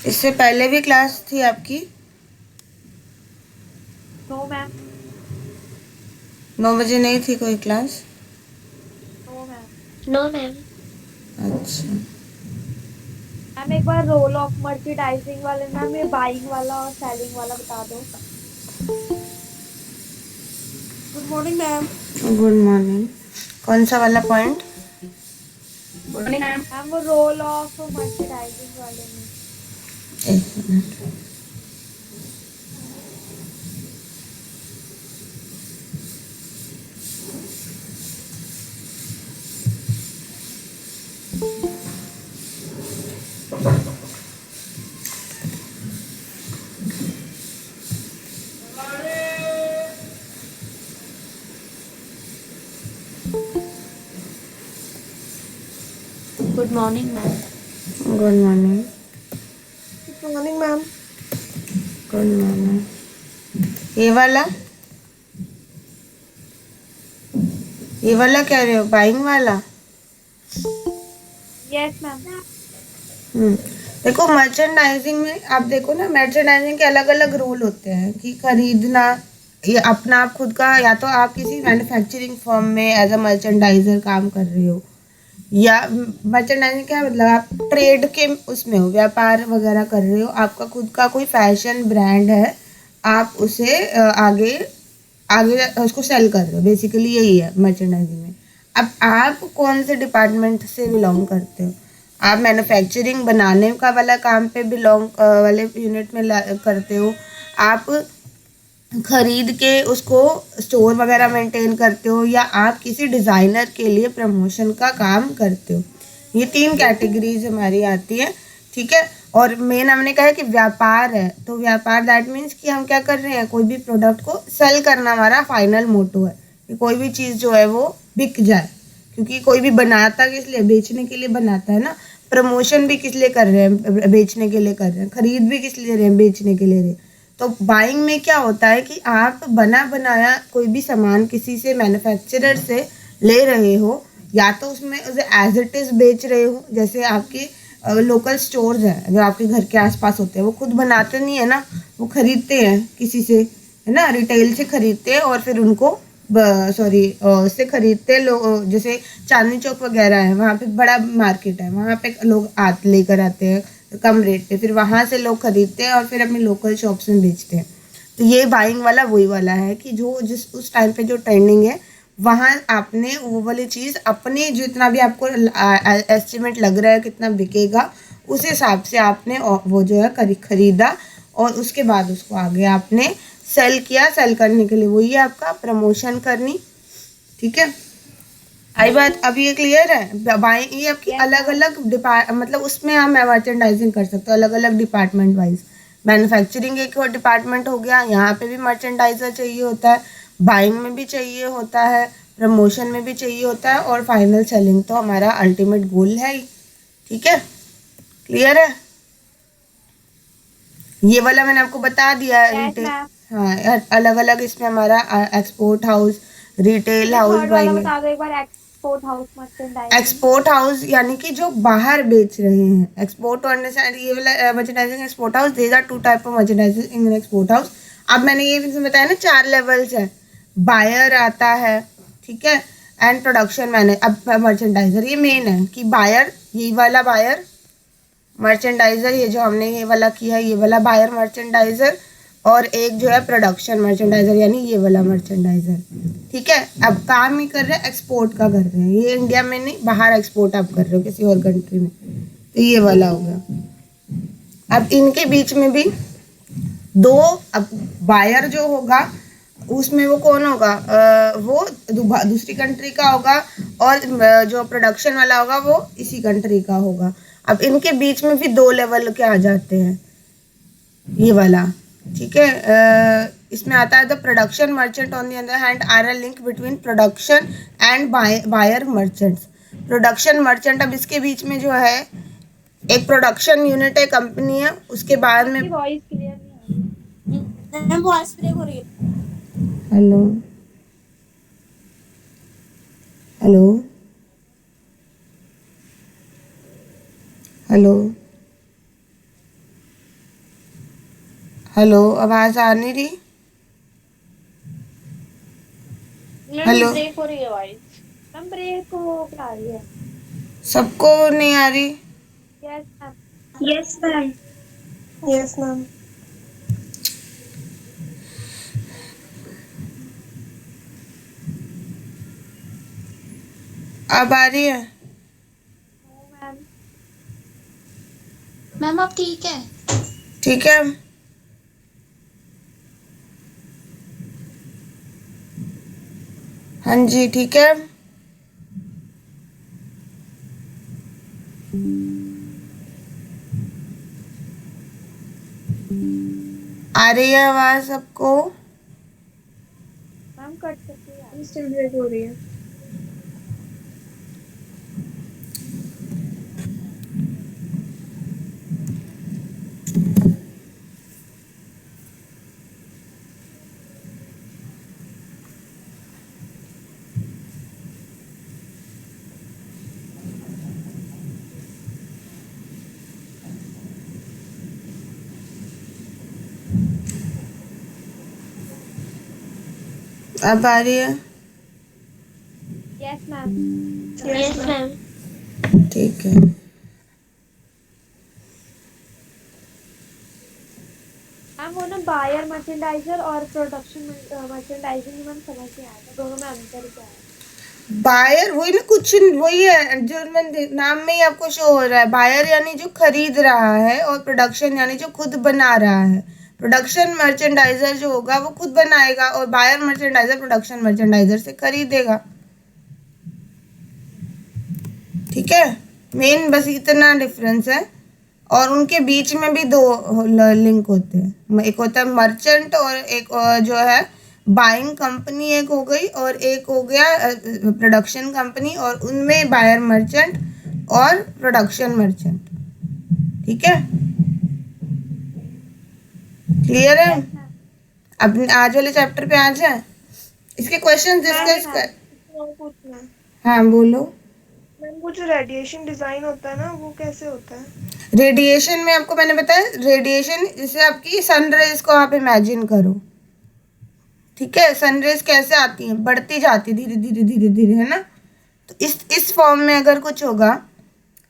इससे पहले भी क्लास थी आपकी? No ma'am. 9 बजे नहीं थी कोई class? No ma'am. No ma'am. अच्छा। मैम एक बार रोल ऑफ मर्चेंडाइजिंग वाले मैम ये बाइंग वाला और सेलिंग वाला बता दो। Good morning ma'am. Good morning. कौन सा वाला point? Good morning ma'am. Ma'am वो रोल ऑफ मर्चेंडाइजिंग वाले में। एक minute. Good morning ma'am. Good morning. Good morning ma'am. Good morning. ये वाला कह रहे हो, बाइंग वाला? Yes ma'am. हम्म। देखो मर्चेंडाइजिंग में आप देखो ना, मर्चेंडाइजिंग के अलग अलग रूल होते हैं कि खरीदना, ये अपना आप खुद का, या तो आप किसी मैन्युफैक्चरिंग फर्म में एज अ मर्चेंडाइजर काम कर रहे हो, या मर्चेंडाइजिंग क्या मतलब आप ट्रेड के उसमें हो, व्यापार वगैरह कर रहे हो, आपका खुद का कोई फैशन ब्रांड है, आप उसे आगे आगे उसको सेल कर रहे हो, बेसिकली यही है मर्चेंडाइजिंग में। अब आप कौन से डिपार्टमेंट से बिलोंग करते हो? आप मैन्युफैक्चरिंग बनाने का वाला काम पे बिलोंग वाले यूनिट में करते हो, आप खरीद के उसको स्टोर वगैरह मेंटेन करते हो, या आप किसी डिज़ाइनर के लिए प्रमोशन का काम करते हो। ये 3 कैटेगरीज हमारी आती है, ठीक है। और मेन हमने कहा है कि व्यापार है, तो व्यापार दैट मीन्स कि हम क्या कर रहे हैं, कोई भी प्रोडक्ट को सेल करना हमारा फाइनल मोटो है कि कोई भी चीज़ जो है वो बिक जाए, क्योंकि कोई भी बनाता किस लिए, बेचने के लिए बनाता है ना। प्रमोशन भी किस लिए कर रहे हैं, बेचने के लिए कर रहे हैं। खरीद भी किस लिए रहे हैं, बेचने के लिए रहे। तो बाइंग में क्या होता है कि आप बना बनाया कोई भी सामान किसी से, मैन्युफैक्चरर से ले रहे हो, या तो उसमें उसे एज इट इज़ बेच रहे हो, जैसे आपके लोकल स्टोर्स हैं जो आपके घर के आसपास होते हैं, वो खुद बनाते नहीं है ना, वो खरीदते हैं किसी से, है ना, रिटेल से खरीदते हैं और फिर उनको सॉरी से खरीदते हैं लोग। जैसे चांदनी चौक वगैरह है, वहाँ पे बड़ा मार्केट है, वहाँ पे लोग लेकर आते हैं कम रेट पे, फिर वहाँ से लोग खरीदते हैं और फिर अपने लोकल शॉप्स में बेचते हैं। तो ये बाइंग वाला वही वाला है कि जो जिस उस टाइम पे जो ट्रेंडिंग है, वहाँ आपने वो वाली चीज़ अपने जितना भी आपको एस्टिमेट लग रहा है कितना बिकेगा, उस हिसाब से आपने वो जो है खरीदा, और उसके बाद उसको आगे आपने सेल किया। सेल करने के लिए वही है आपका प्रमोशन करनी, ठीक है। आई बात? अब ये क्लियर है? बाइंग ये आपकी यस अलग मैम। अलग मतलब उसमें हम मर्चेंडाइजिंग कर सकते हो अलग अलग डिपार्टमेंट वाइज। मैन्युफैक्चरिंग एक और डिपार्टमेंट हो गया, यहाँ पे भी मर्चेंडाइजर चाहिए होता है, बाइंग में भी चाहिए होता है, प्रमोशन में भी चाहिए होता है, और फाइनल सेलिंग तो हमारा अल्टीमेट गोल है ही, ठीक है। क्लियर है? ये वाला मैंने आपको बता दिया है, यस रिटेल। मैम। हाँ, अलग अलग इसमें हमारा एक्सपोर्ट हाउस, रिटेल ये हाउस, थर्ड वाला बाइंग। बता दो एक बार, export house merchandising. Export house यानी कि जो बाहर बेच रहे हैं, एक्सपोर्ट अंडरस्टैंड, ये वाला merchandising, export house, there are 2 type of merchandising in export house. अब मैंने ये भी बताया ना 4 लेवल्स है, बायर आता है, ठीक है, एंड प्रोडक्शन मैनेज। अब मर्चेंडाइजर ये मेन है कि बायर, ये वाला बायर मर्चेंडाइजर, ये जो हमने ये वाला किया है, ये वाला बायर मर्चेंडाइजर, और एक जो है प्रोडक्शन मर्चेंडाइजर यानी ये वाला मर्चेंडाइजर, ठीक है। अब काम ही कर रहे हैं, एक्सपोर्ट का कर रहे हैं, ये इंडिया में नहीं, बाहर एक्सपोर्ट आप कर रहे हो किसी और कंट्री में, तो ये वाला हो गया। अब इनके बीच में भी दो, अब बायर जो होगा उसमें वो कौन होगा, वो दूसरी कंट्री का होगा, और जो प्रोडक्शन वाला होगा वो इसी कंट्री का होगा। अब इनके बीच में भी 2 लेवल के आ जाते हैं, ये वाला, ठीक है। इसमें आता है the production merchant on the other hand are a link between production and buyer merchants. Production merchant, अब इसके बीच में जो है एक प्रोडक्शन यूनिट है, कंपनी है, उसके बाद में। आपकी वॉइस क्लियर नहीं आ रही है। मैम वॉइस ब्रेक हो रही है। हेलो, हेलो, हेलो, हेलो, आवाज आ नहीं रही? हेलो, ब्रेक हो रही है वॉइस। मैम ब्रेक हो आ रही है। सबको नहीं आ रही? Yes ma'am. Yes, ma'am. Yes, ma'am. अब आ रही है? No ma'am. मैम अब ठीक है। ठीक है। हाँ जी, ठीक है। आ रही है आवाज सबको? मैम कट करके आ रही स्टिल ब्रेक हो रही है। अब आ रही है? है। Yes ma'am. Yes, ma'am. ठीक है। मैम वो ना बायर मर्चेंडाइजर और प्रोडक्शन मर्चेंडाइजिंग मैम समझ नहीं आया था, दोनों में अंतर क्या है? बायर वही ना, कुछ वही है जो नाम में ही आपको शो हो रहा है। बायर यानी जो खरीद रहा है, और प्रोडक्शन यानी जो खुद बना रहा है। प्रोडक्शन मर्चेंडाइजर जो होगा वो खुद बनाएगा, और बायर मर्चेंडाइजर प्रोडक्शन मर्चेंडाइजर से खरीदेगा। ठीक है, मेन बस इतना डिफरेंस है। और उनके बीच में भी दो लिंक होते हैं। एक होता है मर्चेंट, और एक जो है बाइंग कंपनी एक हो गई, और एक हो गया प्रोडक्शन कंपनी, और उनमें बायर मर्चेंट और प्रोडक्शन मर्चेंट। ठीक है, क्लियर है? Yes ma'am. अब आज वाले चैप्टर पे आ जाए, इसके क्वेश्चन डिस्कस मैम कर। और पूछना है हाँ बोलो। मैम, वो जो रेडिएशन डिजाइन होता है ना, वो कैसे होता है? रेडिएशन में आपको मैंने बताया, रेडिएशन जैसे आपकी सनरेज को आप इमेजिन करो। ठीक है, सनरेज कैसे आती है, बढ़ती जाती धीरे धीरे धीरे धीरे, है ना? तो इस फॉर्म में अगर कुछ होगा,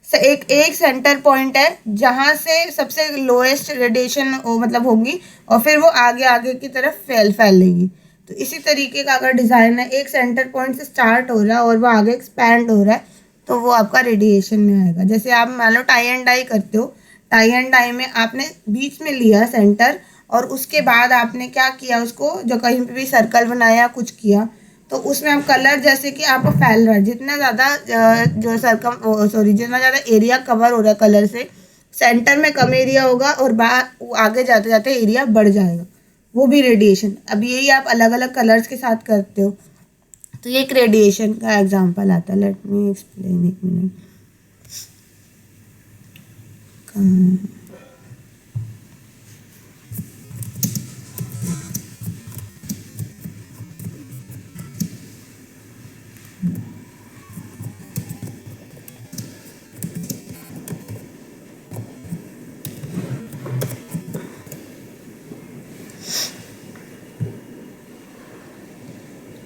एक एक सेंटर पॉइंट है जहां से सबसे लोएस्ट रेडिएशन मतलब होगी, और फिर वो आगे आगे की तरफ फैलेगी। तो इसी तरीके का अगर डिज़ाइन है, एक सेंटर पॉइंट से स्टार्ट हो रहा है और वो आगे एक्सपैंड हो रहा है, तो वो आपका रेडिएशन में आएगा। जैसे आप मान लो टाई एंड डाई करते हो, टाई एंड डाई में आपने बीच में लिया सेंटर, और उसके बाद आपने क्या किया, उसको जो कहीं पे भी सर्कल बनाया कुछ किया, तो उसमें आप कलर जैसे कि आपको फैल रहा है, जितना ज़्यादा जो जितना ज़्यादा एरिया कवर हो रहा है कलर से, सेंटर में कम एरिया होगा, और बाहर आगे जाते जाते एरिया बढ़ जाएगा, वो भी रेडिएशन। अब यही आप अलग अलग कलर्स के साथ करते हो, तो ये एक रेडिएशन का एग्जांपल आता है। लेट मी एक्सप्लेन, एक मिनट।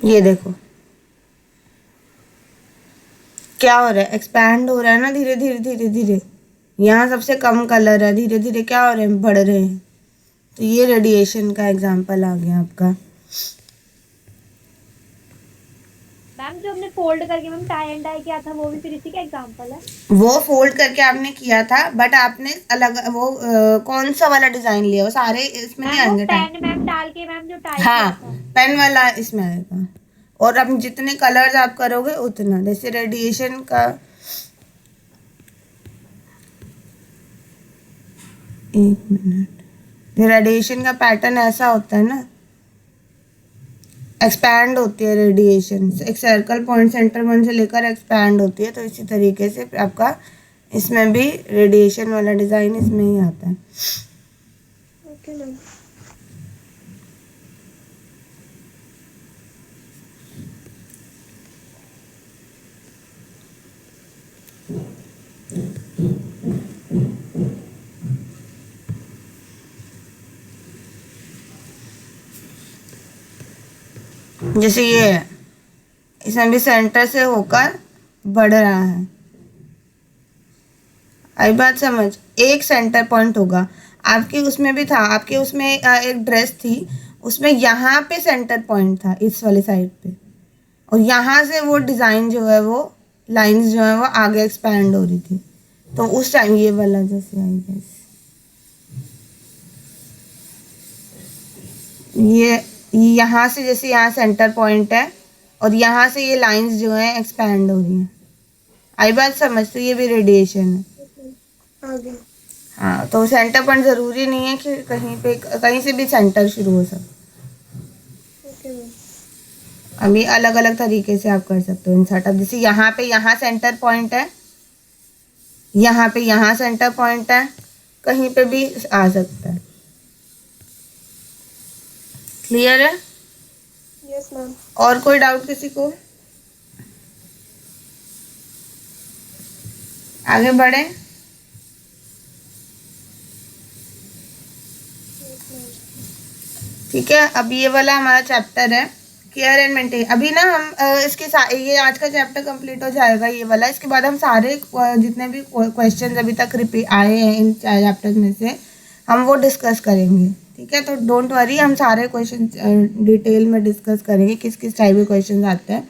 ये देखो क्या हो रहा है, एक्सपैंड हो रहा है ना धीरे धीरे धीरे धीरे। यहाँ सबसे कम कलर है, धीरे धीरे क्या हो रहे हैं, बढ़ रहे हैं। तो ये रेडिएशन का एग्जांपल आ गया आपका। मैम जो हमने फोल्ड करके मैम टाई एंड डाई किया था, वो भी फिर इसी का एग्जांपल है। वो फोल्ड करके आपने किया था, बट आपने अलग वो कौन सा वाला डिजाइन लिया, वो सारे इसमें नहीं मैम वो आएंगे टाइम। पेन मैम डाल के मैम जो टाई हाँ, किया था। पेन वाला इसमें आएगा। और अब जितने कलर्स आप करोगे उतना, जैसे रेडिएशन का, एक मिनट, रेडिएशन का पैटर्न ऐसा होता है ना, एक्सपैंड होती है रेडिएशन, एक सर्कल पॉइंट सेंटर पॉइंट से लेकर एक्सपैंड होती है। तो इसी तरीके से आपका इसमें भी रेडिएशन वाला डिज़ाइन इसमें ही आता है। Okay ma'am. जैसे ये है, इसमें भी सेंटर से होकर बढ़ रहा है। आई बात समझ? एक सेंटर पॉइंट होगा। आपकी उसमें भी था, आपके उसमें एक ड्रेस थी, उसमें यहाँ पे सेंटर पॉइंट था इस वाली साइड पे, और यहाँ से वो डिज़ाइन जो है, वो लाइंस जो है वो आगे एक्सपैंड हो रही थी। तो उस टाइम ये वाला जैसे आई गेस ये यहाँ से, जैसे यहाँ सेंटर पॉइंट है और यहाँ से ये लाइंस जो है एक्सपैंड हो रही हैं। आई बात समझ? तो ये भी रेडिएशन है। आगे हाँ, तो सेंटर पॉइंट ज़रूरी नहीं है कि कहीं से भी सेंटर शुरू हो सकता। Okay ma'am. अभी अलग अलग तरीके से आप कर सकते हो इंसर्ट। अब जैसे यहाँ पे यहाँ सेंटर पॉइंट है, यहाँ पे यहाँ सेंटर पॉइंट है, कहीं पे भी आ सकता है। क्लियर है? Yes ma'am. और कोई डाउट किसी को? आगे बढ़े। ठीक है, अब ये वाला हमारा चैप्टर है केयर एंड मेंटेन। अभी ना हम ये आज का चैप्टर कंप्लीट हो जाएगा ये वाला। इसके बाद हम सारे जितने भी क्वेश्चन अभी तक रिपीट आए हैं इन चैप्टर में से हम वो डिस्कस करेंगे। ठीक है, तो डोंट वरी, हम सारे क्वेश्चन डिटेल में डिस्कस करेंगे, किस किस टाइप के क्वेश्चन आते हैं।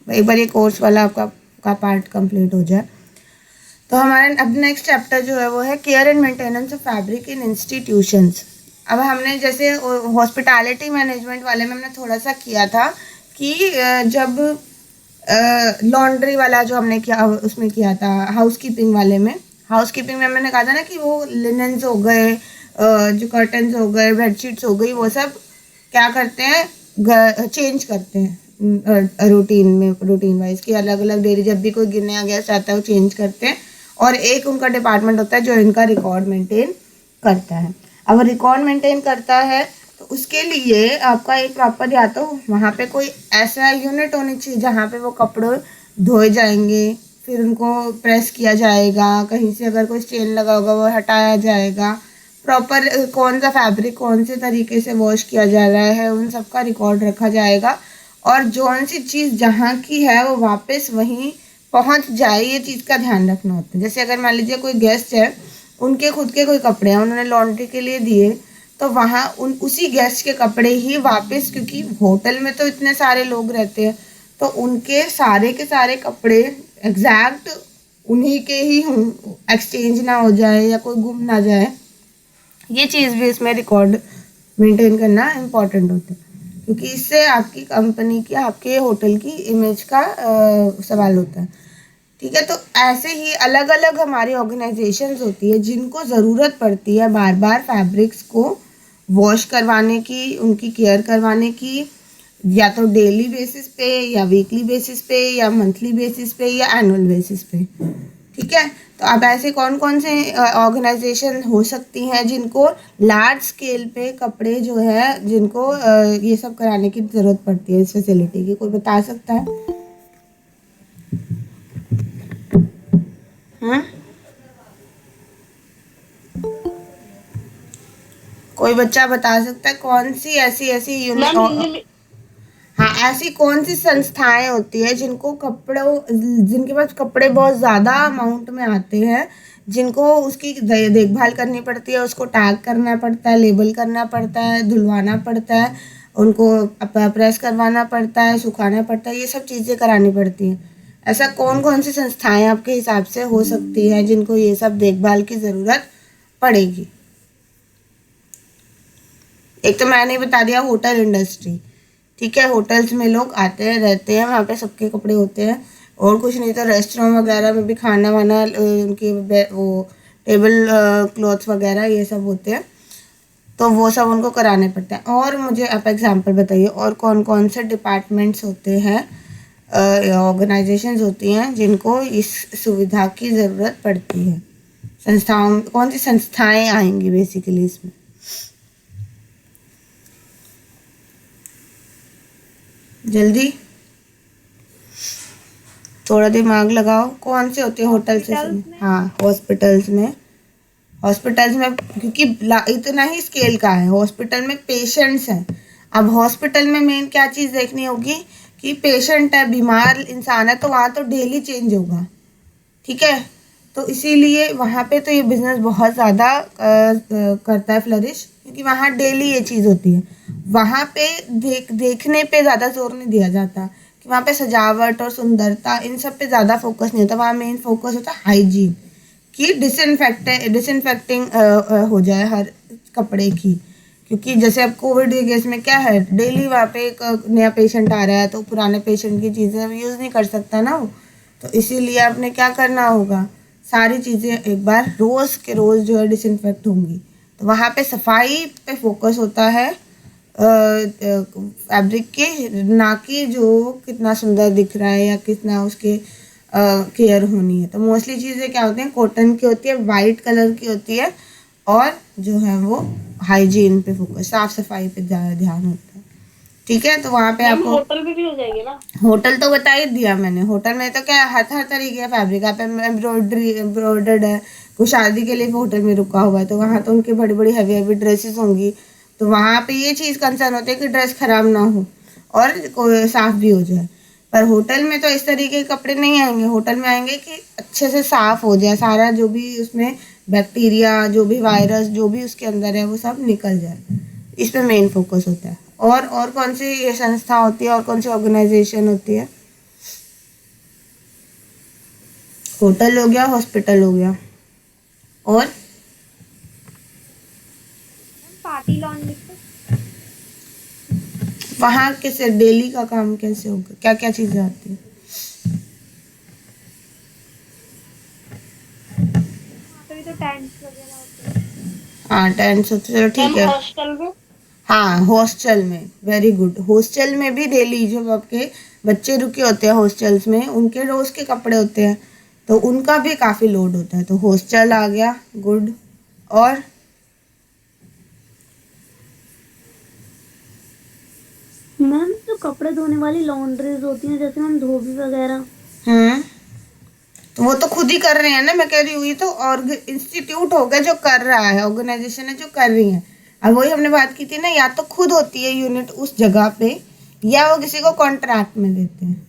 एक बार ये कोर्स वाला आपका पार्ट कंप्लीट हो जाए तो हमारा अब नेक्स्ट चैप्टर जो है वो है care and maintenance of fabric in institutions. अब हमने जैसे हॉस्पिटैलिटी मैनेजमेंट वाले में हमने थोड़ा सा किया था कि जब लॉन्ड्री वाला जो हमने किया उसमें किया था, हाउसकीपिंग वाले में। हाउसकीपिंग में मैंने कहा था ना कि वो लिनन्स हो गए, जो कर्टन्स हो गए, बेडशीट्स हो गई, वो सब क्या करते हैं, चेंज करते हैं रूटीन वाइज कि अलग अलग डेली जब भी कोई गिरने गेस्ट आता है वो चेंज करते हैं। और एक उनका डिपार्टमेंट होता है जो इनका रिकॉर्ड मेंटेन करता है। अब रिकॉर्ड मेंटेन करता है तो उसके लिए आपका एक प्रॉपर, या तो वहाँ पे कोई ऐसा यूनिट होनी चाहिए जहाँ पे वो कपड़े धोए जाएंगे, फिर उनको प्रेस किया जाएगा, कहीं से अगर कोई स्टेन लगा होगा वो हटाया जाएगा, प्रॉपर कौन सा फैब्रिक कौन से तरीके से वॉश किया जा रहा है उन सब का रिकॉर्ड रखा जाएगा, और जौन सी चीज़ जहाँ की है वो वापस वहीं पहुँच जाए, ये चीज़ का ध्यान रखना होता है। जैसे अगर मान लीजिए कोई गेस्ट है, उनके खुद के कोई कपड़े हैं, उन्होंने लॉन्ड्री के लिए दिए, तो वहाँ उसी गेस्ट के कपड़े ही वापस, क्योंकि होटल में तो इतने सारे लोग रहते हैं तो उनके सारे के सारे कपड़े एग्जैक्ट उन्हीं के ही हों, एक्सचेंज ना हो जाए या कोई गुम ना जाए। ये चीज़ भी इसमें रिकॉर्ड मेंटेन करना इम्पॉर्टेंट होता है, क्योंकि इससे आपकी कंपनी की, आपके होटल की इमेज का सवाल होता है। ठीक है, तो ऐसे ही अलग अलग हमारी ऑर्गेनाइजेशंस होती है जिनको ज़रूरत पड़ती है बार बार फैब्रिक्स को वॉश करवाने की, उनकी केयर करवाने की, या तो डेली बेसिस पे या वीकली बेसिस पे या मंथली बेसिस पे या एनुअल बेसिस पे। ठीक है, तो अब ऐसे कौन कौन से ऑर्गेनाइजेशन हो सकती हैं जिनको लार्ज स्केल पे कपड़े जो है, जिनको ये सब कराने की ज़रूरत पड़ती है इस फैसिलिटी की? कोई बता सकता है? कोई बच्चा बता सकता है कौन सी ऐसी यूनिट, हाँ, ऐसी कौन सी संस्थाएं होती है जिनको जिनके पास कपड़े बहुत ज़्यादा अमाउंट में आते हैं, जिनको उसकी देखभाल करनी पड़ती है, उसको टैग करना पड़ता है, लेबल करना पड़ता है, धुलवाना पड़ता है, उनको प्रेस करवाना पड़ता है, सुखाना पड़ता है, ये सब चीज़ें करानी पड़ती हैं। ऐसा कौन कौन सी संस्थाएं आपके हिसाब से हो सकती हैं जिनको ये सब देखभाल की ज़रूरत पड़ेगी? एक तो मैंने बता दिया होटल इंडस्ट्री। ठीक है, होटल्स में लोग आते हैं, रहते हैं, वहाँ पे सबके कपड़े होते हैं, और कुछ नहीं तो रेस्टोरेंट वगैरह में भी खाना वाना, उनके वो टेबल क्लॉथ्स वगैरह ये सब होते हैं, तो वो सब उनको कराने पड़ते हैं। और मुझे आप एग्जांपल बताइए और कौन कौन से डिपार्टमेंट्स होते हैं, ऑर्गेनाइजेशंस होती हैं जिनको इस सुविधा की ज़रूरत पड़ती है? संस्थाओं, कौन सी संस्थाएं आएंगी बेसिकली इसमें? जल्दी थोड़ा दिमाग लगाओ, कौन से होते हैं होटल से? हाँ, हॉस्पिटल्स में क्योंकि इतना ही स्केल का है, हॉस्पिटल में पेशेंट्स हैं। अब हॉस्पिटल में मेन क्या चीज़ देखनी होगी कि पेशेंट है, बीमार इंसान है, तो वहाँ तो डेली चेंज होगा, ठीक है। तो इसीलिए वहाँ पे तो ये बिज़नेस बहुत ज़्यादा करता है फ्लरिश, क्योंकि वहाँ डेली ये चीज़ होती है। वहाँ पे देखने पे ज़्यादा जोर नहीं दिया जाता कि वहाँ पे सजावट और सुंदरता इन सब पे ज़्यादा फोकस नहीं होता। वहाँ मेन फोकस होता है हाइजीन की, डिसइंफेक्टिंग हो जाए हर कपड़े की। क्योंकि जैसे अब कोविड के केस में क्या है, डेली वहाँ पे एक नया पेशेंट आ रहा है, तो पुराने पेशेंट की चीज़ें यूज़ नहीं कर सकता ना वो। तो इसीलिए आपने क्या करना होगा, सारी चीज़ें एक बार रोज़ के रोज़ जो है डिसइंफेक्ट होंगी। तो वहाँ पे सफाई पे फोकस होता है फैब्रिक के, ना कि जो कितना सुंदर दिख रहा है या कितना उसके केयर होनी है। तो मोस्टली चीज़ें क्या होती हैं, कॉटन की होती है, वाइट कलर की होती है, और जो है वो हाइजीन पे फोकस, साफ सफाई पे ज़्यादा ध्यान होता है, ठीक है। तो वहाँ पे आपको होटल में भी हो जाएगी ना? होटल तो बता ही दिया मैंने। होटल में तो क्या हर हर तरीके का फैब्रिक, आप एम्ब्रॉयडर्ड है, कोई शादी के लिए भी होटल में रुका हुआ है, तो वहाँ तो उनकी बड़ी बड़ी हैवी हैवी ड्रेसेस होंगी। तो वहाँ पे ये चीज़ कंसर्न होती है कि ड्रेस खराब ना हो और कोई साफ भी हो जाए। पर होटल में तो इस तरीके के कपड़े नहीं आएंगे। होटल में आएंगे कि अच्छे से साफ हो जाए, सारा जो भी उसमें बैक्टीरिया, जो भी वायरस, जो भी उसके अंदर है, वो सब निकल जाए। इस पे मेन फोकस होता है। और कौन सी ये संस्था होती है, और कौन सी ऑर्गेनाइजेशन होती है? होटल हो गया, हॉस्पिटल हो गया, और पार्टी लॉन लिखो। वहाँ कैसे डेली का काम कैसे होगा, क्या क्या चीज़ें आती है? वहाँ पे भी तो टेंट्स वगैरह होते हैं। हाँ, टेंट्स होते, चलो ठीक है। हॉस्टल में? हाँ, हॉस्टल में, वेरी गुड। हॉस्टल में भी डेली जो आपके बच्चे रुके होते हैं हॉस्टल्स में, उनके रोज़ के कपड़े होते हैं, तो उनका भी काफ़ी लोड होता है। तो हॉस्टल आ गया, गुड। और मैम जो कपड़े धोने वाली लॉन्ड्रीज होती हैं, जैसे मैम धोबी वगैरह। तो वो तो खुद ही कर रहे हैं ना, मैं कह रही हूँ। ये तो इंस्टीट्यूट होगा जो कर रहा है, ऑर्गेनाइजेशन है जो कर रही है। अब वही हमने बात की थी ना, या तो खुद होती है यूनिट उस जगह पे, या वो किसी को कॉन्ट्रैक्ट में देते हैं,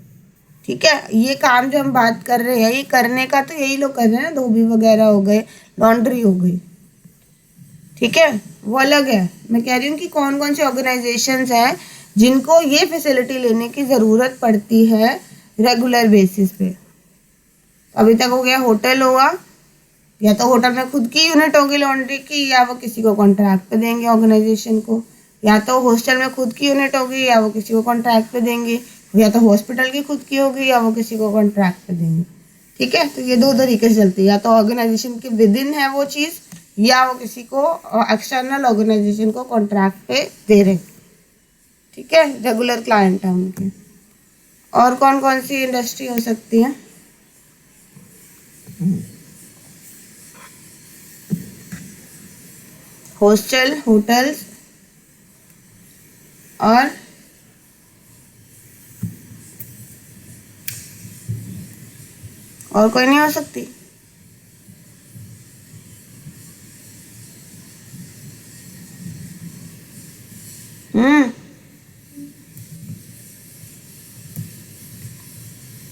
ठीक है। ये काम जो हम बात कर रहे हैं, ये करने का तो यही लोग कर रहे हैं ना, धोबी वगैरह हो गए, लॉन्ड्री हो गई, ठीक है, वो अलग है। मैं कह रही हूँ कि कौन कौन से ऑर्गेनाइजेशंस हैं जिनको ये फैसिलिटी लेने की ज़रूरत पड़ती है रेगुलर बेसिस पे। अभी तक हो गया होटल होगा, या तो होटल में खुद की यूनिट होगी लॉन्ड्री की, या वो किसी को कॉन्ट्रैक्ट पे देंगे ऑर्गेनाइजेशन को, या तो हॉस्टल में खुद की यूनिट होगी, या वो किसी को कॉन्ट्रैक्ट पे देंगे, या तो हॉस्पिटल की खुद की होगी, या वो किसी को कॉन्ट्रैक्ट पे देंगे, ठीक है। तो ये दो तरीके से चलती है, या तो ऑर्गेनाइजेशन के विद इन है वो चीज़, या वो किसी को एक्सटर्नल ऑर्गेनाइजेशन को कॉन्ट्रैक्ट पे दे रहे, ठीक है, रेगुलर क्लाइंट है उनके। और कौन कौन सी इंडस्ट्री हो सकती है? हॉस्टल, होटल्स, और कोई नहीं हो सकती?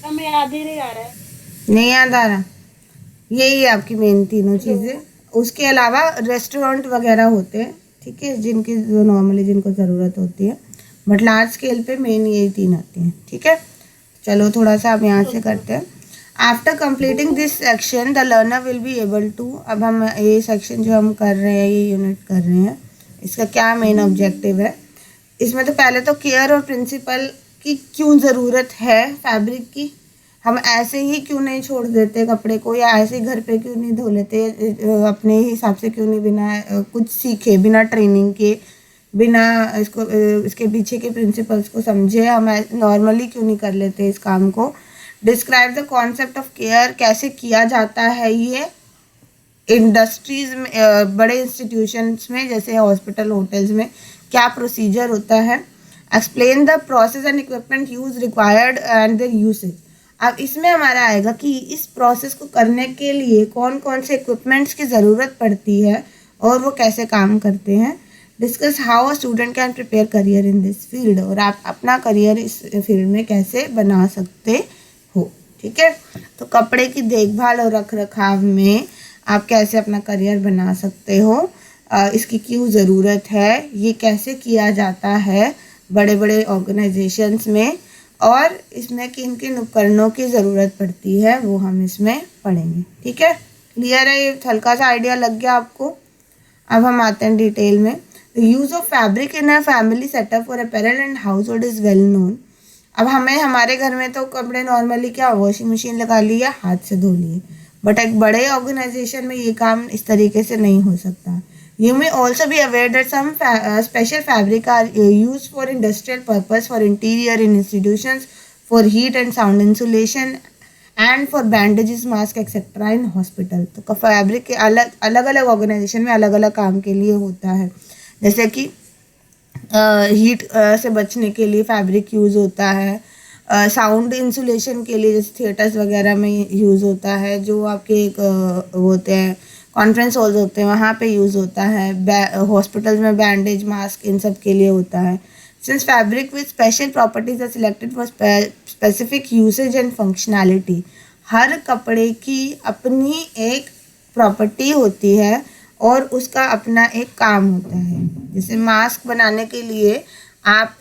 हमें याद ही नहीं आ रहा है। नहीं याद आ रहा? यही है आपकी मेन तीनों चीज़ें। उसके अलावा रेस्टोरेंट वगैरह होते हैं, ठीक है, जिनकी जो नॉर्मली जिनको ज़रूरत होती है, बट लार्ज स्केल पे मेन यही तीन आती हैं, ठीक है। चलो थोड़ा सा अब यहाँ से करते हैं। After completing this section the learner will be able to, अब हम ये सेक्शन जो हम कर रहे हैं, ये यूनिट कर रहे हैं, इसका क्या मेन ऑब्जेक्टिव है? इसमें तो पहले तो केयर और प्रिंसिपल की क्यों ज़रूरत है फैब्रिक की, हम ऐसे ही क्यों नहीं छोड़ देते कपड़े को, या ऐसे ही घर पे क्यों नहीं धो लेते, अपने हिसाब से क्यों नहीं, बिना कुछ सीखे, बिना ट्रेनिंग के, बिना इसके पीछे के प्रिंसिपल्स को समझे हम नॉर्मली क्यों नहीं कर लेते इस काम को। Describe the concept of care, कैसे किया जाता है ये इंडस्ट्रीज़ में, बड़े इंस्टीट्यूशंस में, जैसे हॉस्पिटल, होटल्स में क्या प्रोसीजर होता है। Explain the process and equipment use required and their usage. अब इसमें हमारा आएगा कि इस प्रोसेस को करने के लिए कौन कौन से इक्विपमेंट्स की ज़रूरत पड़ती है और वो कैसे काम करते हैं। Discuss how a student can prepare career in this field, और आप अपना करियर इस फील्ड में कैसे बना सकते हो। ठीक है, तो कपड़े की देखभाल और रख रखाव में आप कैसे अपना करियर बना सकते हो, इसकी क्यों ज़रूरत है, ये कैसे किया जाता है बड़े बड़े ऑर्गेनाइजेशंस में, और इसमें किन किन उपकरणों की ज़रूरत पड़ती है वो हम इसमें पढ़ेंगे। ठीक है, क्लियर है, ये हल्का सा आइडिया लग गया आपको। अब हम आते हैं डिटेल में। The use of fabric in a family setup for apparel and house hold is well known. अब हमें हमारे घर में तो कपड़े नॉर्मली क्या वॉशिंग मशीन लगा ली या हाथ से धो लिए, बट एक बड़े ऑर्गेनाइजेशन में ये काम इस तरीके से नहीं हो सकता। You may also be aware that some special fabric are used for industrial purpose, for interior in institutions, for heat and sound insulation, and for bandages, mask, etc. in hospital। तो फैब्रिक के अलग अलग organisation में अलग अलग काम के लिए होता है, जैसे कि हीट से बचने के लिए फैब्रिक यूज़ होता है, साउंड इंसुलेशन के लिए जैसे थिएटर्स वगैरह में यूज़ होता है, जो आपके होते हैं कॉन्फ्रेंस हॉल्स होते हैं वहाँ पे यूज़ होता है, हॉस्पिटल्स में बैंडेज मास्क इन सब के लिए होता है। Since fabric with special properties are selected for specific usage and functionality, हर कपड़े की अपनी एक प्रॉपर्टी होती है और उसका अपना एक काम होता है। जैसे मास्क बनाने के लिए आप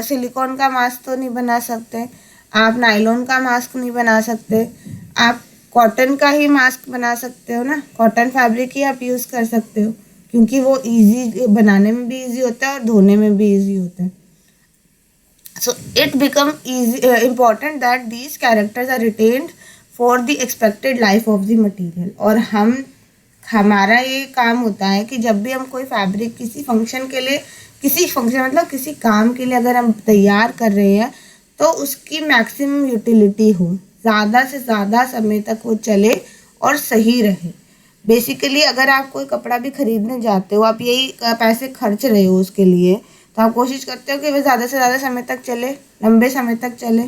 सिलिकॉन का मास्क तो नहीं बना सकते, आप नायलॉन का मास्क नहीं बना सकते, आप कॉटन का ही मास्क बना सकते हो ना, कॉटन फैब्रिक ही आप यूज़ कर सकते हो, क्योंकि वो इजी बनाने में भी इजी होता है और धोने में भी इजी होता है। So it become easy important that these characters are retained for the expected life of the material. और हमारा ये काम होता है कि जब भी हम कोई फैब्रिक किसी फंक्शन के लिए, किसी फंक्शन मतलब किसी काम के लिए अगर हम तैयार कर रहे हैं तो उसकी मैक्सिमम यूटिलिटी हो, ज़्यादा से ज़्यादा समय तक वो चले और सही रहे। बेसिकली अगर आप कोई कपड़ा भी खरीदने जाते हो, आप यही पैसे खर्च रहे हो उसके लिए, तो आप कोशिश करते हो कि वो ज़्यादा से ज़्यादा समय तक चले, लंबे समय तक चले।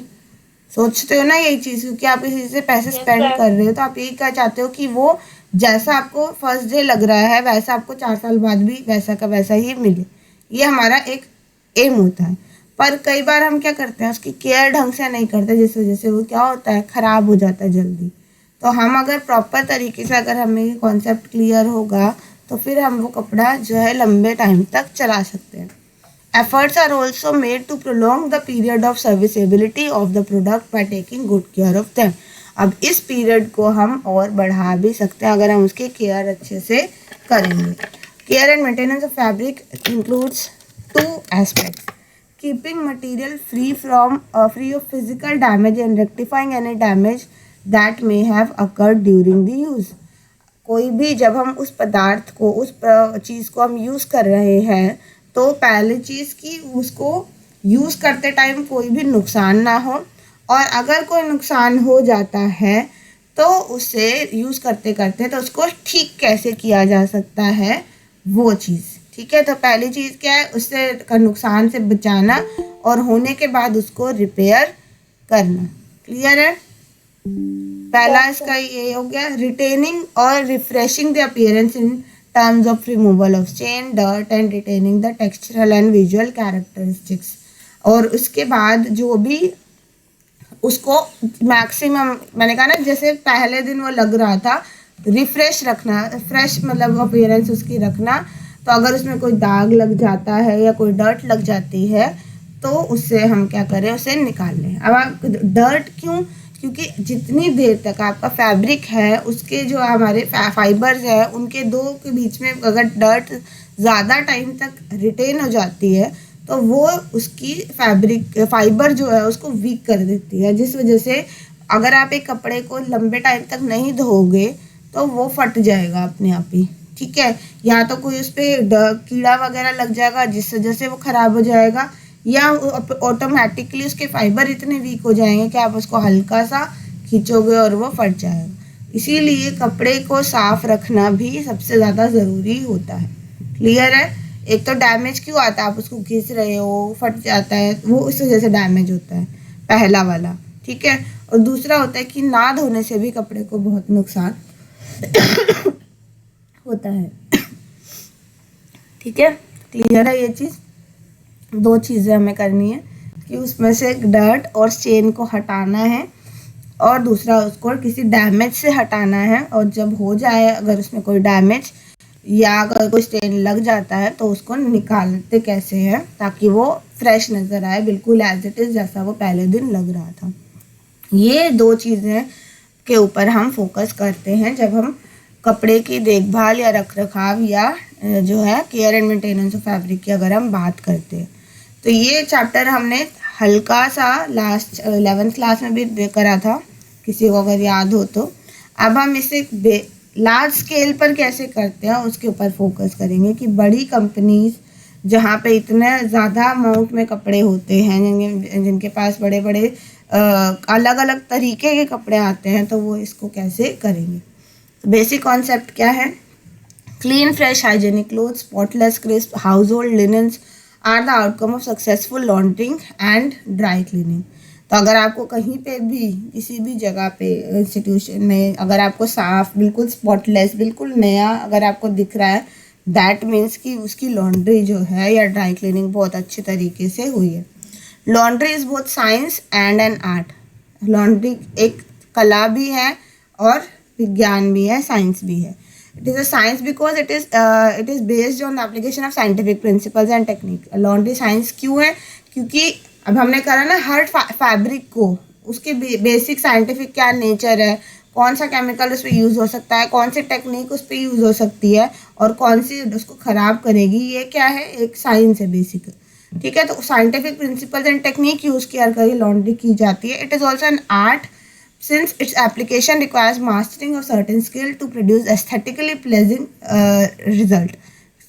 सोचते हो ना यही चीज़, क्योंकि आप इसी से पैसे स्पेंड कर रहे हो, तो आप यही क्या चाहते हो कि वो जैसा आपको फर्स्ट डे लग रहा है वैसा आपको 4 साल बाद भी वैसा का वैसा ही मिले। ये हमारा एक एम होता है। पर कई बार हम क्या करते हैं, उसकी केयर ढंग से नहीं करते, जिस वजह से वो क्या होता है, ख़राब हो जाता है जल्दी। तो हम अगर प्रॉपर तरीके से अगर हमें ये कॉन्सेप्ट क्लियर होगा तो फिर हम वो कपड़ा जो है लंबे टाइम तक चला सकते हैं। Efforts are also made to prolong the period of serviceability of the product by taking good care of them। अब इस पीरियड को हम और बढ़ा भी सकते हैं अगर हम उसकी केयर अच्छे से करेंगे। Care and maintenance of fabric includes 2 aspects: keeping material free of physical damage and rectifying any damage that may have occurred during the use। कोई भी जब हम उस पदार्थ को, उस चीज़ को हम यूज़ कर रहे हैं, तो पहली चीज़ कि उसको यूज़ करते टाइम कोई भी नुकसान ना हो, और अगर कोई नुकसान हो जाता है तो उसे यूज़ करते करते तो उसको ठीक कैसे किया जा सकता है वो चीज़। ठीक है, तो पहली चीज़ क्या है, उससे का नुकसान से बचाना और होने के बाद उसको रिपेयर करना। क्लियर है? पहला इसका ये हो गया, रिटेनिंग और refreshing the appearance in terms of removal of stain, dirt and retaining the textural and visual characteristics। और उसके बाद जो भी उसको मैक्सिमम, मैंने कहा ना जैसे पहले दिन वो लग रहा था, रिफ्रेश रखना, फ्रेश मतलब अपीयरेंस उसकी रखना। तो अगर उसमें कोई दाग लग जाता है या कोई डर्ट लग जाती है तो उससे हम क्या करें, उसे निकाल लें। अब आप डर्ट क्यों, क्योंकि जितनी देर तक आपका फैब्रिक है उसके जो हमारे फाइबर्स है उनके दो के बीच में अगर डर्ट ज़्यादा टाइम तक रिटेन हो जाती है तो वो उसकी फाइबर जो है उसको वीक कर देती है, जिस वजह से अगर आप एक कपड़े को लंबे टाइम तक नहीं धोगे तो वो फट जाएगा अपने आप ही। ठीक है, या तो कोई उस पर कीड़ा वगैरह लग जाएगा जिस वजह से वो ख़राब हो जाएगा, या ऑटोमेटिकली उसके फाइबर इतने वीक हो जाएंगे कि आप उसको हल्का सा खींचोगे और वो फट जाएगा। इसीलिए कपड़े को साफ रखना भी सबसे ज़्यादा ज़रूरी होता है। क्लियर है? एक तो डैमेज क्यों आता है, आप उसको घिस रहे हो फट जाता है, वो इस वजह से डैमेज होता है, पहला वाला। ठीक है, और दूसरा होता है कि ना धोने से भी कपड़े को बहुत नुकसान होता है। ठीक है, क्लियर है ये चीज़? दो चीज़ें हमें करनी है कि उसमें से एक डर्ट और स्टेन को हटाना है और दूसरा उसको किसी डैमेज से हटाना है। और जब हो जाए अगर उसमें कोई डैमेज या अगर कोई स्टेन लग जाता है तो उसको निकालते कैसे हैं ताकि वो फ्रेश नज़र आए, बिल्कुल एज इट इज़ जैसा वो पहले दिन लग रहा था। ये दो चीज़ें के ऊपर हम फोकस करते हैं जब हम कपड़े की देखभाल या रख रखाव या जो है care and maintenance of fabric की अगर हम बात करते हैं। तो ये चैप्टर हमने हल्का सा लास्ट 11th क्लास में भी करा था, किसी को अगर याद हो तो। अब हम इसे लार्ज स्केल पर कैसे करते हैं उसके ऊपर फोकस करेंगे कि बड़ी कंपनीज जहाँ पे इतने ज़्यादा अमाउंट में कपड़े होते हैं, जिनके पास बड़े बड़े अलग अलग तरीके के कपड़े आते हैं, तो वो इसको कैसे करेंगे। बेसिक कॉन्सेप्ट क्या है? Clean fresh hygienic cloth spotless crisp household linens are the outcome of successful laundering and dry cleaning. तो अगर आपको कहीं पे भी किसी भी जगह पे इंस्टीट्यूशन में अगर आपको साफ बिल्कुल स्पॉटलेस बिल्कुल नया अगर आपको दिख रहा है, दैट मीन्स कि उसकी लॉन्ड्री जो है या ड्राई क्लीनिंग बहुत अच्छे तरीके से हुई है। Laundry is both science and an art. Laundry एक कला भी है और विज्ञान भी है, साइंस भी है। It is a science because it is based on application of scientific principles and technique. Laundry science क्यों है? क्योंकि अब हमने करा ना हर फैब्रिक को उसके बेसिक साइंटिफिक क्या नेचर है, कौन सा केमिकल उस पर यूज़ हो सकता है, कौन सी टेक्निक उस पर यूज़ हो सकती है और कौन सी उसको ख़राब करेगी, ये क्या है? एक साइंस है बेसिक। ठीक है, तो scientific principles and technique use करके लॉन्ड्री की जाती है। It is also an art since its application requires mastering of certain skill to produce aesthetically pleasing result।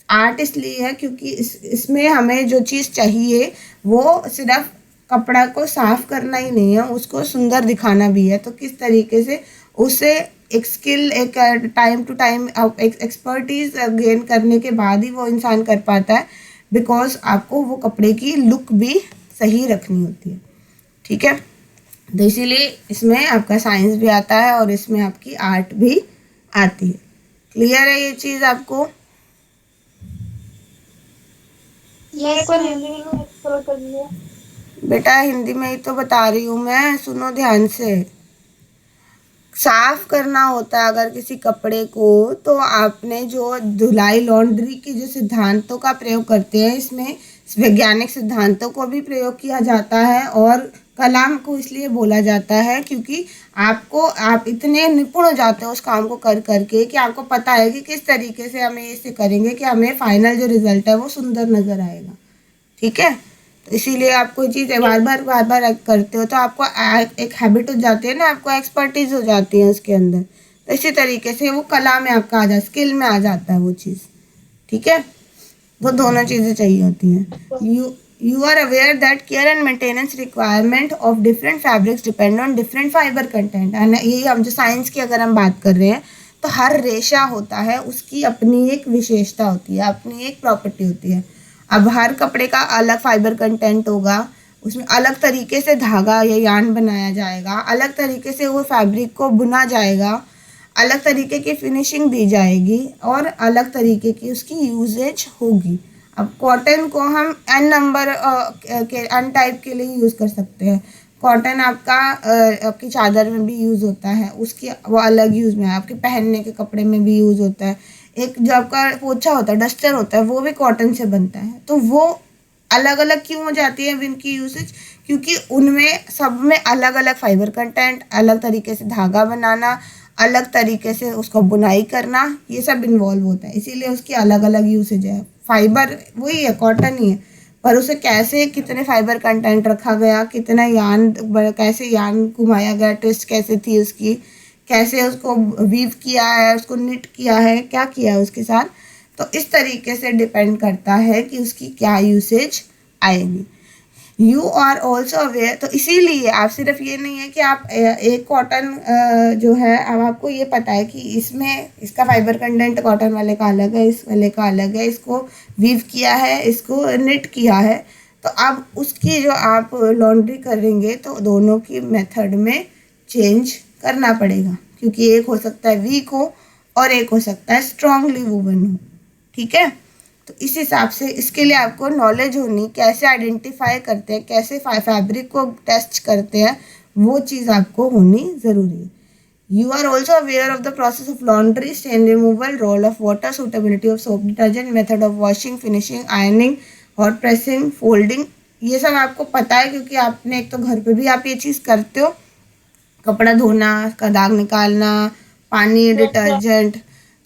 Art इसलिए है क्योंकि इसमें हमें जो चीज़ चाहिए वो सिर्फ कपड़ा को साफ करना ही नहीं है, उसको सुंदर दिखाना भी है। तो किस तरीके से उसे एक स्किल, एक टाइम टू टाइम एक एक्सपर्टीज गेन करने के बाद ही वो इंसान कर पाता है, बिकॉज आपको वो कपड़े की लुक भी सही रखनी होती है। ठीक है, तो इसीलिए इसमें आपका साइंस भी आता है और इसमें आपकी आर्ट भी आती है। क्लियर है ये चीज़ आपको? ये एक बार हिंदी में एक्सप्लोर कर लिया। बेटा हिंदी में ही तो बता रही हूँ मैं, सुनो ध्यान से। साफ करना होता है अगर किसी कपड़े को, तो आपने जो धुलाई लॉन्ड्री के जो सिद्धांतों का प्रयोग करते हैं, इसमें वैज्ञानिक सिद्धांतों को भी प्रयोग किया जाता है और कलाम को इसलिए बोला जाता है क्योंकि आप इतने निपुण हो जाते हो उस काम को कर करके कि आपको पता है कि किस तरीके से हमें इसे करेंगे कि हमें फाइनल जो रिजल्ट है वो सुंदर नज़र आएगा। ठीक है, तो इसीलिए आप कोई चीज़ बार बार करते हो तो आपको एक हैबिट हो जाती है ना, आपको एक्सपर्टीज हो जाती है उसके अंदर। तो इसी तरीके से वो कला में आपका आ जाता, स्किल में आ जाता है वो चीज़। ठीक है, वो दोनों चीज़ें चाहिए होती हैं। You are aware that care and maintenance requirement of different fabrics depend on different fiber content। यही हम जो साइंस की अगर हम बात कर रहे हैं तो हर रेशा होता है उसकी अपनी एक विशेषता होती है, अपनी एक प्रॉपर्टी होती है। अब हर कपड़े का अलग फाइबर कंटेंट होगा, उसमें अलग तरीके से धागा या यार्न बनाया जाएगा, अलग तरीके से वो फैब्रिक को बुना जाएगा, अलग तरीके की फिनिशिंग दी जाएगी और अलग तरीके की उसकी यूजेज होगी। अब कॉटन को हम एन नंबर के एन टाइप के लिए यूज़ कर सकते हैं। कॉटन आपका आपकी चादर में भी यूज़ होता है, उसकी वो अलग यूज़ में है, आपके पहनने के कपड़े में भी यूज़ होता है। एक जो आपका पोछा होता है, डस्टर होता है, वो भी कॉटन से बनता है। तो वो अलग अलग क्यों हो जाती है इनकी यूसेज? क्योंकि उनमें सब में अलग अलग फाइबर कंटेंट, अलग तरीके से धागा बनाना, अलग तरीके से उसको बुनाई करना, ये सब इन्वॉल्व होता है, इसीलिए उसकी अलग अलग यूसेज है। फाइबर वही है, कॉटन ही है, पर उसे कैसे कितने फाइबर कंटेंट रखा गया, कितना यार्न, कैसे यार्न घुमाया गया, ट्विस्ट कैसे थी उसकी, कैसे उसको वीव किया है, उसको निट किया है, क्या किया है उसके साथ, तो इस तरीके से डिपेंड करता है कि उसकी क्या यूसेज आएगी। यू आर ऑल्सो अवेयर, तो इसीलिए आप सिर्फ ये नहीं है कि आप एक कॉटन जो है, अब आपको ये पता है कि इसमें इसका फाइबर कंटेंट कॉटन वाले का अलग है, इस वाले का अलग है, इसको वीव किया है, इसको निट किया है, तो अब उसकी जो आप लॉन्ड्री करेंगे तो दोनों की मेथड में चेंज करना पड़ेगा, क्योंकि एक हो सकता है वीक हो और एक हो सकता है स्ट्रांगली वूवन हो। ठीक है, तो इस हिसाब से इसके लिए आपको नॉलेज होनी, कैसे आइडेंटिफाई करते हैं, कैसे फैब्रिक को टेस्ट करते हैं, वो चीज़ आपको होनी ज़रूरी है। You are also aware of the process of laundry, stain removal, role of water, suitability of soap detergent, method of washing, finishing, ironing, hot pressing, folding, ये सब आपको पता है क्योंकि आपने एक तो घर पे भी आप ये चीज़ करते हो, कपड़ा धोना, का दाग निकालना, पानी, डिटर्जेंट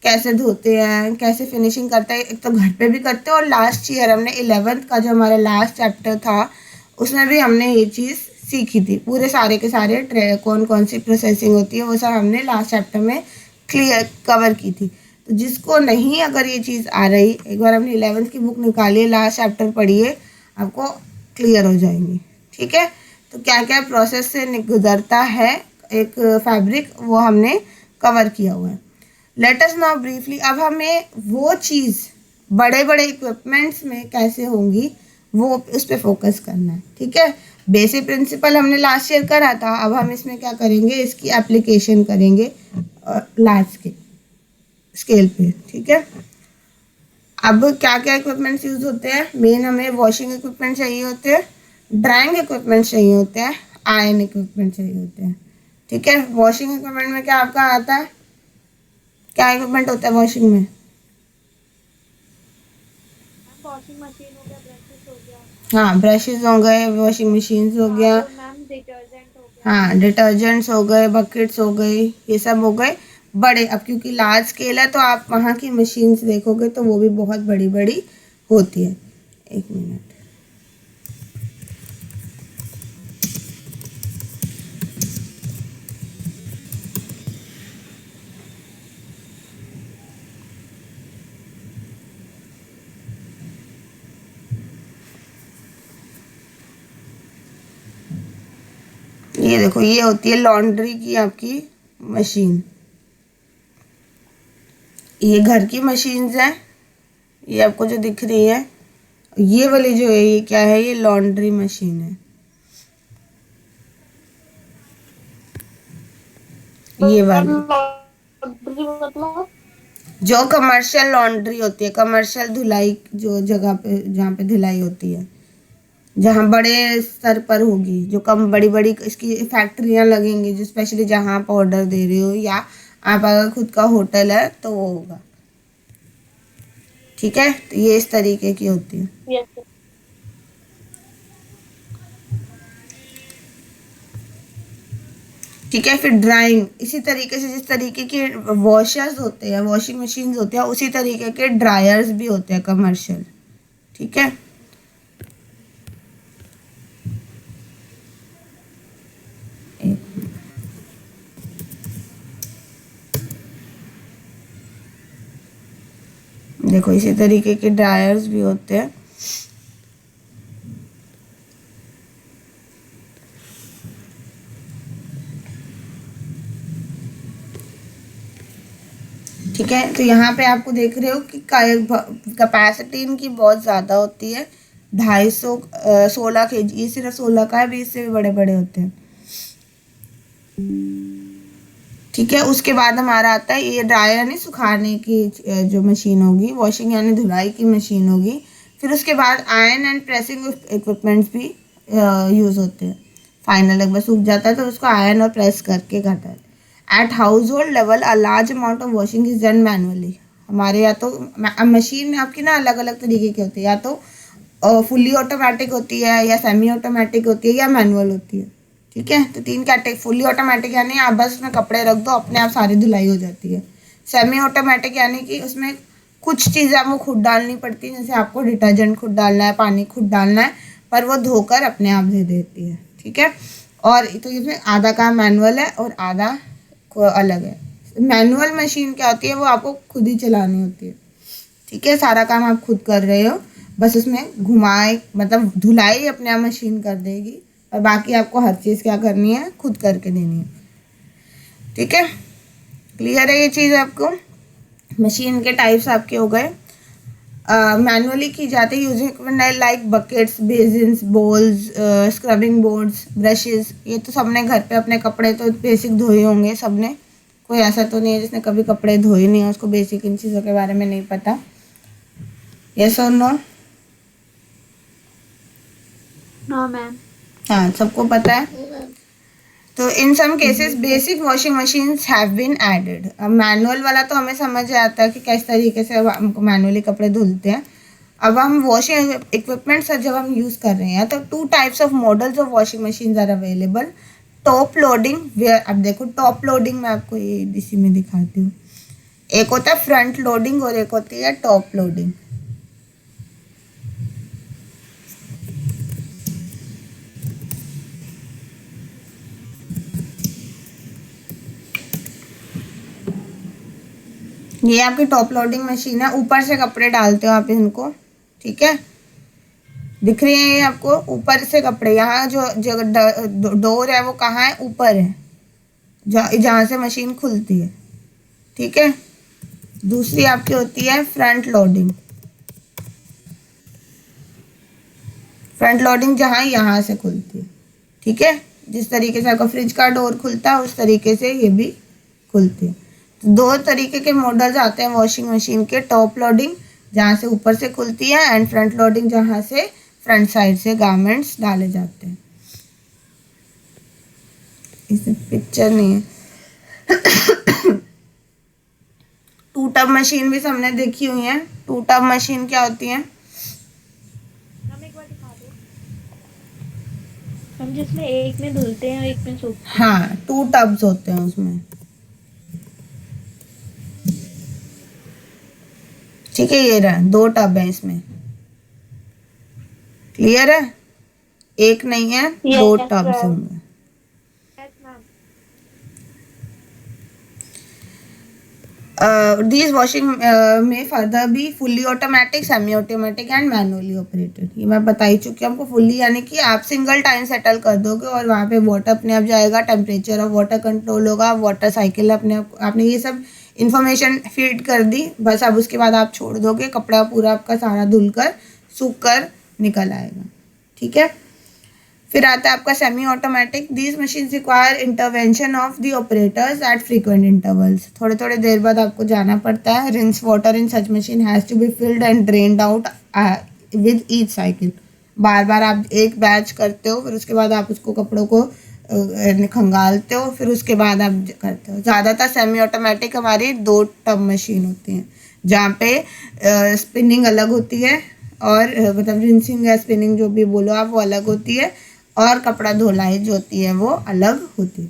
कैसे धोते हैं, कैसे फिनिशिंग करते हैं, एक तो घर पे भी करते हो। और लास्ट ईयर हमने 11th का जो हमारा लास्ट चैप्टर था उसमें भी हमने ये चीज़ सीखी थी। पूरे सारे के सारे कौन कौन सी प्रोसेसिंग होती है वो सब हमने लास्ट चैप्टर में क्लियर कवर की थी। तो जिसको नहीं अगर ये चीज़ आ रही, एक बार अपनी 11th की बुक निकालिए, लास्ट चैप्टर पढ़िए, आपको क्लियर हो जाएंगी। ठीक है, तो क्या क्या प्रोसेस से गुजरता है एक फैब्रिक, वो हमने कवर किया हुआ है। लेट अस नाउ ब्रीफली, अब हमें वो चीज़ बड़े बड़े इक्विपमेंट्स में कैसे होंगी वो उस पर फोकस करना है। ठीक है, बेसिक प्रिंसिपल हमने लास्ट ईयर करा था, अब हम इसमें क्या करेंगे, इसकी एप्लीकेशन करेंगे लार्ज स्केल पे। ठीक है, अब क्या क्या इक्विपमेंट्स यूज़ होते हैं, मेन हमें वॉशिंग इक्विपमेंट चाहिए होते हैं, ड्राइंग इक्विपमेंट चाहिए होते हैं, आयरन इक्विपमेंट चाहिए होते हैं। ठीक है, वॉशिंग इक्विपमेंट में क्या आपका आता है, क्या इक्विपमेंट होता है वॉशिंग में? वॉशिंग मशीन हो गया, ब्रशेस हो गया, हाँ, ब्रशेस हो गए, वॉशिंग मशीन्स हो गया, मैम डिटर्जेंट हो गया, हाँ डिटर्जेंट्स हो गए, बकेट्स हो गई, ये सब हो गए बड़े। अब क्योंकि लार्ज स्केल है तो आप वहाँ की मशीन्स देखोगे तो वो भी बहुत बड़ी बड़ी होती है। एक मिनट, ये देखो, ये होती है लॉन्ड्री की आपकी मशीन। ये घर की मशीन्स हैं, ये आपको जो दिख रही है, ये वाली जो है ये क्या है, ये लॉन्ड्री मशीन है। ये वाली मतलब जो कमर्शियल लॉन्ड्री होती है, कमर्शियल धुलाई, जो जगह पे जहाँ पे धुलाई होती है, जहाँ बड़े स्तर पर होगी, जो कम बड़ी बड़ी इसकी फैक्ट्रियाँ लगेंगी, जो स्पेशली जहाँ आप ऑर्डर दे रहे हो या आप अगर खुद का होटल है तो वो होगा। ठीक है, तो ये इस तरीके की होती है। यस ठीक है, फिर ड्राइंग, इसी तरीके से जिस तरीके के वॉशर्स होते हैं, वॉशिंग मशीन्स होते हैं, उसी तरीके के ड्रायर्स भी होते हैं कमर्शियल। ठीक है, देखो इसी तरीके के ड्रायर्स भी होते हैं। ठीक है, तो यहाँ पे आपको देख रहे हो कि कैपेसिटी इनकी बहुत ज़्यादा होती है, 250 16 kg, ये सिर्फ 16 का है, 20 से भी बड़े बड़े होते हैं। ठीक है, उसके बाद हमारा आता है ये ड्रायर यानी सुखाने की जो मशीन होगी, वॉशिंग यानी धुलाई की मशीन होगी। फिर उसके बाद आयरन एंड प्रेसिंग इक्विपमेंट्स भी यूज़ होते हैं। फाइनल एक बार सूख जाता है तो उसको आयरन और प्रेस करके करता है। At household level a large amount of washing is done manually. हमारे या तो मशीन आपकी ना अलग अलग तरीके की होती है, या तो फुली ऑटोमेटिक होती है, या सेमी ऑटोमेटिक होती है, या मैनुअल होती है। ठीक है, तो 3 कैटेगरी। फुली ऑटोमेटिक यानी आप बस उसमें कपड़े रख दो, अपने आप सारी धुलाई हो जाती है। सेमी ऑटोमेटिक यानी कि उसमें कुछ चीज़ें आपको खुद डालनी पड़ती हैं, जैसे आपको डिटर्जेंट खुद डालना है, पानी खुद डालना है, पर वो धोकर अपने आप दे देती है। ठीक है, और तो इसमें आधा काम मैनुअल है और आधा अलग है। मैनुअल मशीन क्या होती है, वो आपको खुद ही चलानी होती है। ठीक है, सारा काम आप खुद कर रहे हो, बस उसमें घुमाए मतलब धुलाई अपने आप मशीन कर देगी, और बाकी आपको हर चीज़ क्या करनी है, खुद करके देनी है। ठीक है, क्लियर है ये चीज़ आपको। मशीन के टाइप्स आपके हो गए। मैनुअली की जाती है using equipment like buckets, basins, bowls, scrubbing boards, brushes. ये तो सबने घर पे अपने कपड़े तो बेसिक धोए होंगे सबने, कोई ऐसा तो नहीं है जिसने कभी कपड़े धोए नहीं है, उसको बेसिक इन चीज़ों के बारे में नहीं पता। यस और नो? हाँ मैम। हाँ, सबको पता है। तो in some cases basic washing machines have been added. अब मैनुअल वाला तो हमें समझ आता है कि किस तरीके से हमको मैनुअली कपड़े धुलते हैं। अब हम वॉशिंग इक्विपमेंट्स जब हम यूज़ कर रहे हैं तो 2 types of models of washing machines are available. Top loading, where अब देखो टॉप लोडिंग मैं आपको ये इसी में दिखाती हूँ। एक होता है फ्रंट लोडिंग और एक होती है टॉप लोडिंग। ये आपकी टॉप लोडिंग मशीन है, ऊपर से कपड़े डालते हो आप इनको, ठीक है। दिख रही है ये आपको, ऊपर से कपड़े, यहाँ जो डोर है वो कहाँ है, ऊपर है, जहाँ से मशीन खुलती है, ठीक है। दूसरी आपकी होती है फ्रंट लोडिंग। फ्रंट लोडिंग जहाँ यहाँ से खुलती है, ठीक है। जिस तरीके से आपका फ्रिज का डोर खुलता है उस तरीके से ये भी खुलती है। तो 2 तरीके के मॉडल्स आते हैं वॉशिंग मशीन के। टॉप लोडिंग जहाँ से ऊपर से खुलती है एंड फ्रंट लोडिंग जहाँ से फ्रंट साइड से गारमेंट्स डाले जाते हैं। इसमें पिक्चर नहीं है। 2 टब मशीन भी हमने देखी हुई है। 2 टब मशीन क्या होती है? हम एक बार दिखा दो। हम जिसमें एक में धुलते हैं और एक में सूखते हाँ, 2 टब्स होते हैं उसमें, ठीक है। ये रहा 2 टब है इसमें, क्लियर है? एक नहीं है, 2 टब्स होंगे। हैं। Yes ma'am. These washing may further be fully automatic, semi automatic and manually operated। ये मैं बता ही चुकी हूँ आपको। फुल्ली यानी कि आप सिंगल टाइम सेटल कर दोगे और वहाँ पे वाटर अपने आप जाएगा, टेम्परेचर ऑफ वाटर कंट्रोल होगा, वाटर साइकिल अपने आप, आपने ये सब इन्फॉर्मेशन फीड कर दी, बस अब उसके बाद आप छोड़ दोगे, कपड़ा पूरा आपका सारा धुल कर सूख कर निकल आएगा, ठीक है। फिर आता है आपका semi automatic. These machines require intervention of the operators at frequent intervals. थोड़े थोड़े देर बाद आपको जाना पड़ता है। Rinse water in such machine has to be filled and drained out with each cycle. बार बार आप एक बैच करते हो, फिर उसके बाद आप उसको कपड़ों को खंगालते हो, फिर उसके बाद आप करते हो। ज़्यादातर सेमी ऑटोमेटिक हमारी 2 टब मशीन होती हैं, जहाँ पे स्पिनिंग अलग होती है और मतलब रिंसिंग या स्पिनिंग जो भी बोलो आप, वो अलग होती है, और कपड़ा धुलाई जो होती है वो अलग होती है।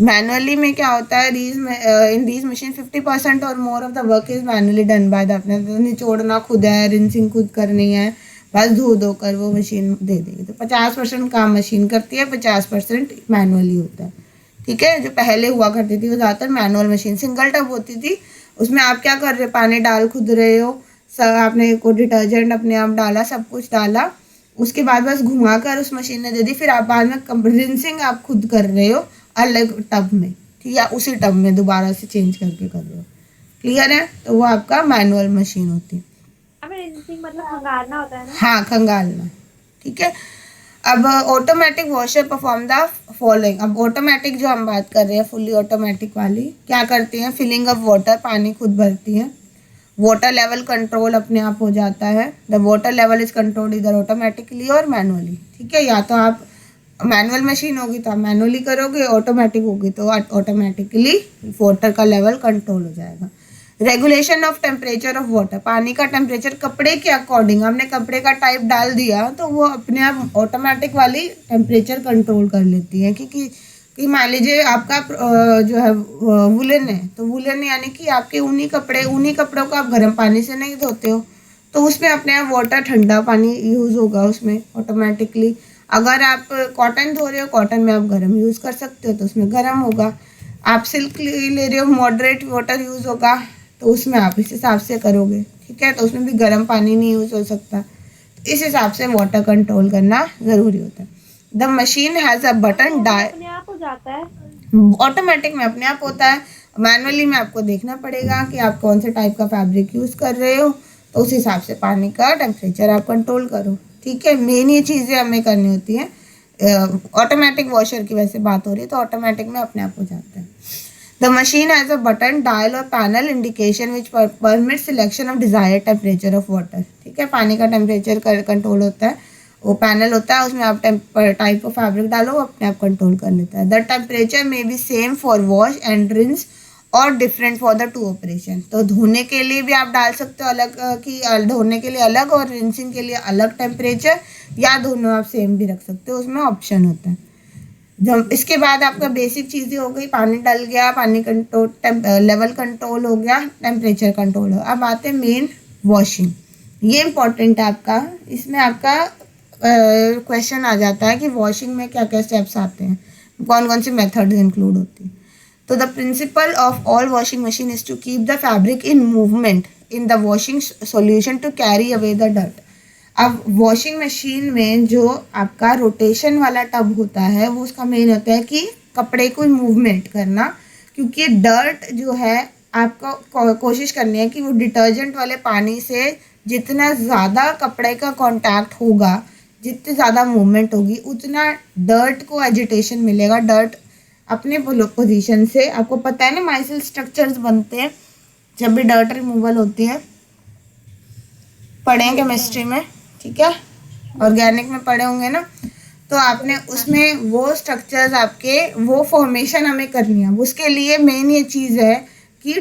मैनुअली में क्या होता है, इन दीज मशीन 50% और more of the work is manually done by the, अपने तो निचोड़ना खुद है, रिंसिंग खुद करनी है, बस धो धो कर वो मशीन दे देगी। तो 50% काम मशीन करती है, 50% मैनुअली होता है, ठीक है। जो पहले हुआ करती थी वो ज़्यादातर मैनुअल मशीन, सिंगल टब होती थी, उसमें आप क्या कर रहे हो, पानी डाल खुद रहे हो, सब आपने को डिटर्जेंट अपने आप डाला, सब कुछ डाला, उसके बाद बस घुमा कर उस मशीन ने दे दी, फिर आप बाद में रिंसिंग आप खुद कर रहे हो अलग टब में, ठीक है, उसी टब में दोबारा से चेंज करके कर रहे हो, क्लियर है। तो वो आपका मैनुअल मशीन होती है। हमें रिंसिंग मतलब खंगालना होता है ना? हाँ, खंगालना, ठीक है। अब automatic washer perform the following. अब ऑटोमेटिक जो हम बात कर रहे हैं, फुल्ली ऑटोमेटिक वाली क्या करती हैं, फिलिंग ऑफ वाटर, पानी खुद भरती हैं, वाटर लेवल कंट्रोल अपने आप हो जाता है। The water level is controlled इधर ऑटोमेटिकली और मैनुअली, ठीक है। या तो आप मैनुअल मशीन होगी तो आप मैनुअली करोगे, ऑटोमेटिक होगी तो ऑटोमेटिकली वाटर का लेवल कंट्रोल हो जाएगा। Regulation of temperature of water, पानी का टेम्परेचर कपड़े के अकॉर्डिंग, हमने कपड़े का टाइप डाल दिया तो वो अपने आप ऑटोमेटिक वाली टेम्परेचर कंट्रोल कर लेती है। कि मान लीजिए आपका जो है वुलन है, तो वुलन यानी कि आपके ऊनी कपड़ों को आप गर्म पानी से नहीं धोते हो, तो उसमें अपने आप वाटर ठंडा पानी यूज़ होगा उसमें ऑटोमेटिकली। अगर आप कॉटन धो रहे हो, कॉटन में आप गर्म यूज़ कर सकते हो तो उसमें गर्म होगा। आप सिल्क ले रहे हो, मॉडरेट वाटर यूज़ होगा तो उसमें आप इस हिसाब से करोगे, ठीक है। तो उसमें भी गर्म पानी नहीं यूज़ हो सकता, तो इस हिसाब से वाटर कंट्रोल करना ज़रूरी होता है। The machine has a button अपने आप हो जाता है? ऑटोमेटिक में अपने आप होता है, मैनुअली में आपको देखना पड़ेगा कि आप कौन से टाइप का फैब्रिक यूज़ कर रहे हो, तो उस हिसाब से पानी का टेम्परेचर आप कंट्रोल करो, ठीक है। मेन ये चीज़ें हमें करनी होती हैं। ऑटोमेटिक वॉशर की वैसे बात हो रही है तो ऑटोमेटिक में अपने आप हो जाता है। The machine has a button, dial or panel indication which permits selection of desired temperature of water. ठीक है, पानी का टेम्परेचर कंट्रोल होता है, वो पैनल होता है, उसमें आप टाइप ऑफ फैब्रिक डालो, वो अपने आप कंट्रोल कर लेता है. The temperature may be same for wash and rinse or different for the two operation. तो धोने के लिए भी आप डाल सकते हो अलग की, धोने के लिए अलग और रिंसिंग के लिए अलग टेम्परेचर, या दोनों आप सेम भी रख सकते हो, उसमें ऑप्शन होता है. जब इसके बाद आपका बेसिक चीज़ें हो गई, पानी डल गया, पानी कंट्रोल, लेवल कंट्रोल हो गया, टेम्परेचर कंट्रोल हो. अब आते हैं मेन वॉशिंग. ये इम्पॉर्टेंट है आपका, इसमें आपका क्वेश्चन आ जाता है कि वॉशिंग में क्या क्या स्टेप्स आते हैं, कौन कौन सी मेथड्स इंक्लूड होती हैं. तो the principle of all washing machine is to keep the fabric in movement in the washing solution to carry away the dirt. अब वॉशिंग मशीन में जो आपका रोटेशन वाला टब होता है, वो उसका मेन होता है कि कपड़े को मूवमेंट करना, क्योंकि डर्ट जो है आपको कोशिश करनी है कि वो डिटर्जेंट वाले पानी से जितना ज़्यादा कपड़े का कांटेक्ट होगा, जितनी ज़्यादा मूवमेंट होगी, उतना डर्ट को एजिटेशन मिलेगा. डर्ट अपने पोजीशन से, आपको पता है ना माइसिल स्ट्रक्चर्स बनते हैं जब भी डर्ट रिमूवल होती है, पढ़े हैं केमिस्ट्री में, ठीक है, ऑर्गेनिक में पढ़े होंगे ना. तो आपने उसमें वो स्ट्रक्चर्स आपके वो फॉर्मेशन हमें करनी है. उसके लिए मेन ये चीज़ है कि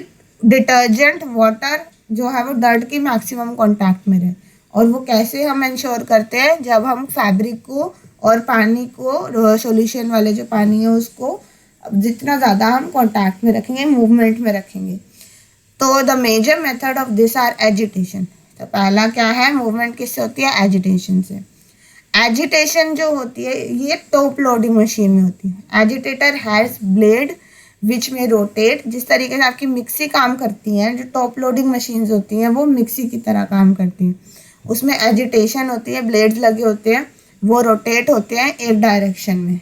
डिटर्जेंट वाटर जो है वो डर्ट की मैक्सिमम कांटेक्ट में रहे. और वो कैसे हम इंश्योर करते हैं, जब हम फैब्रिक को और पानी को, सॉल्यूशन वाले जो पानी है उसको जितना ज़्यादा हम कांटेक्ट में रखेंगे, मूवमेंट में रखेंगे. तो the major method of this are agitation. तो पहला क्या है, मूवमेंट किससे होती है, एजिटेशन से. एजिटेशन जो होती है ये टॉप लोडिंग मशीन में होती है. एजिटेटर हैज़ ब्लेड विच में रोटेट. जिस तरीके से आपकी मिक्सी काम करती हैं, जो टॉप लोडिंग मशीन्स होती हैं वो मिक्सी की तरह काम करती हैं. उसमें एजिटेशन होती है, ब्लेड्स लगे होते हैं, वो रोटेट होते हैं एक डायरेक्शन में.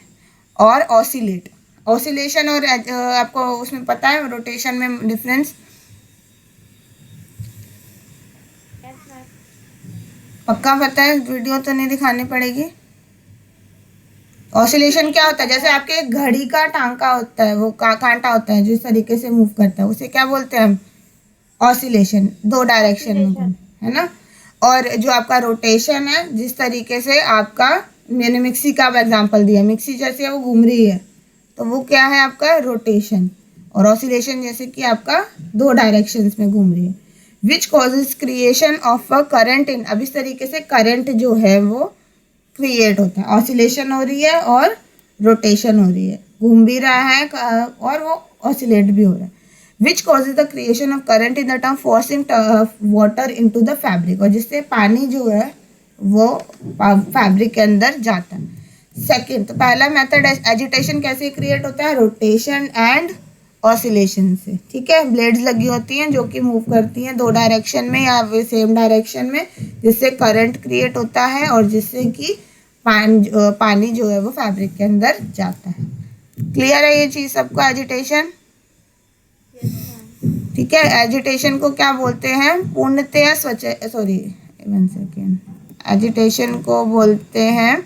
और ऑसिलेट, ऑसिलेशन और आपको उसमें पता है रोटेशन में डिफरेंस, पक्का पता है, वीडियो तो नहीं दिखानी पड़ेगी. ऑसिलेशन क्या होता है, जैसे आपके घड़ी का टांका होता है, वो कांटा होता है जिस तरीके से मूव करता है, उसे क्या बोलते हैं हम, ऑसिलेशन. दो डायरेक्शन में, है ना. और जो आपका रोटेशन है, जिस तरीके से आपका, मैंने मिक्सी का एग्जांपल दिया, मिक्सी जैसे वो घूम रही है तो वो क्या है आपका रोटेशन. और ऑसिलेशन जैसे कि आपका दो डायरेक्शंस में घूम रही है. Which causes creation of a current in. अब इस तरीके से करंट जो है वो क्रिएट होता है. ऑसिलेशन हो रही है और रोटेशन हो रही है, घूम भी रहा है और वो ऑसिलेट भी हो रहा है. Which causes the creation of current in the term forcing water into the fabric. और जिससे पानी जो है वो फैब्रिक के अंदर जाता है. सेकेंड, तो पहला मेथड एजिटेशन कैसे क्रिएट होता है, रोटेशन एंड ऑसिलेशन से. ठीक है, ब्लेड्स लगी होती हैं जो कि मूव करती हैं दो डायरेक्शन में या सेम डायरेक्शन में, जिससे करंट क्रिएट होता है और जिससे कि पानी जो है वो फैब्रिक के अंदर जाता है. क्लियर है ये चीज़ सबको, एजिटेशन. ठीक है, एजिटेशन को क्या बोलते हैं, पूर्णतया सॉरी 1 सेकेंड, एजिटेशन को बोलते हैं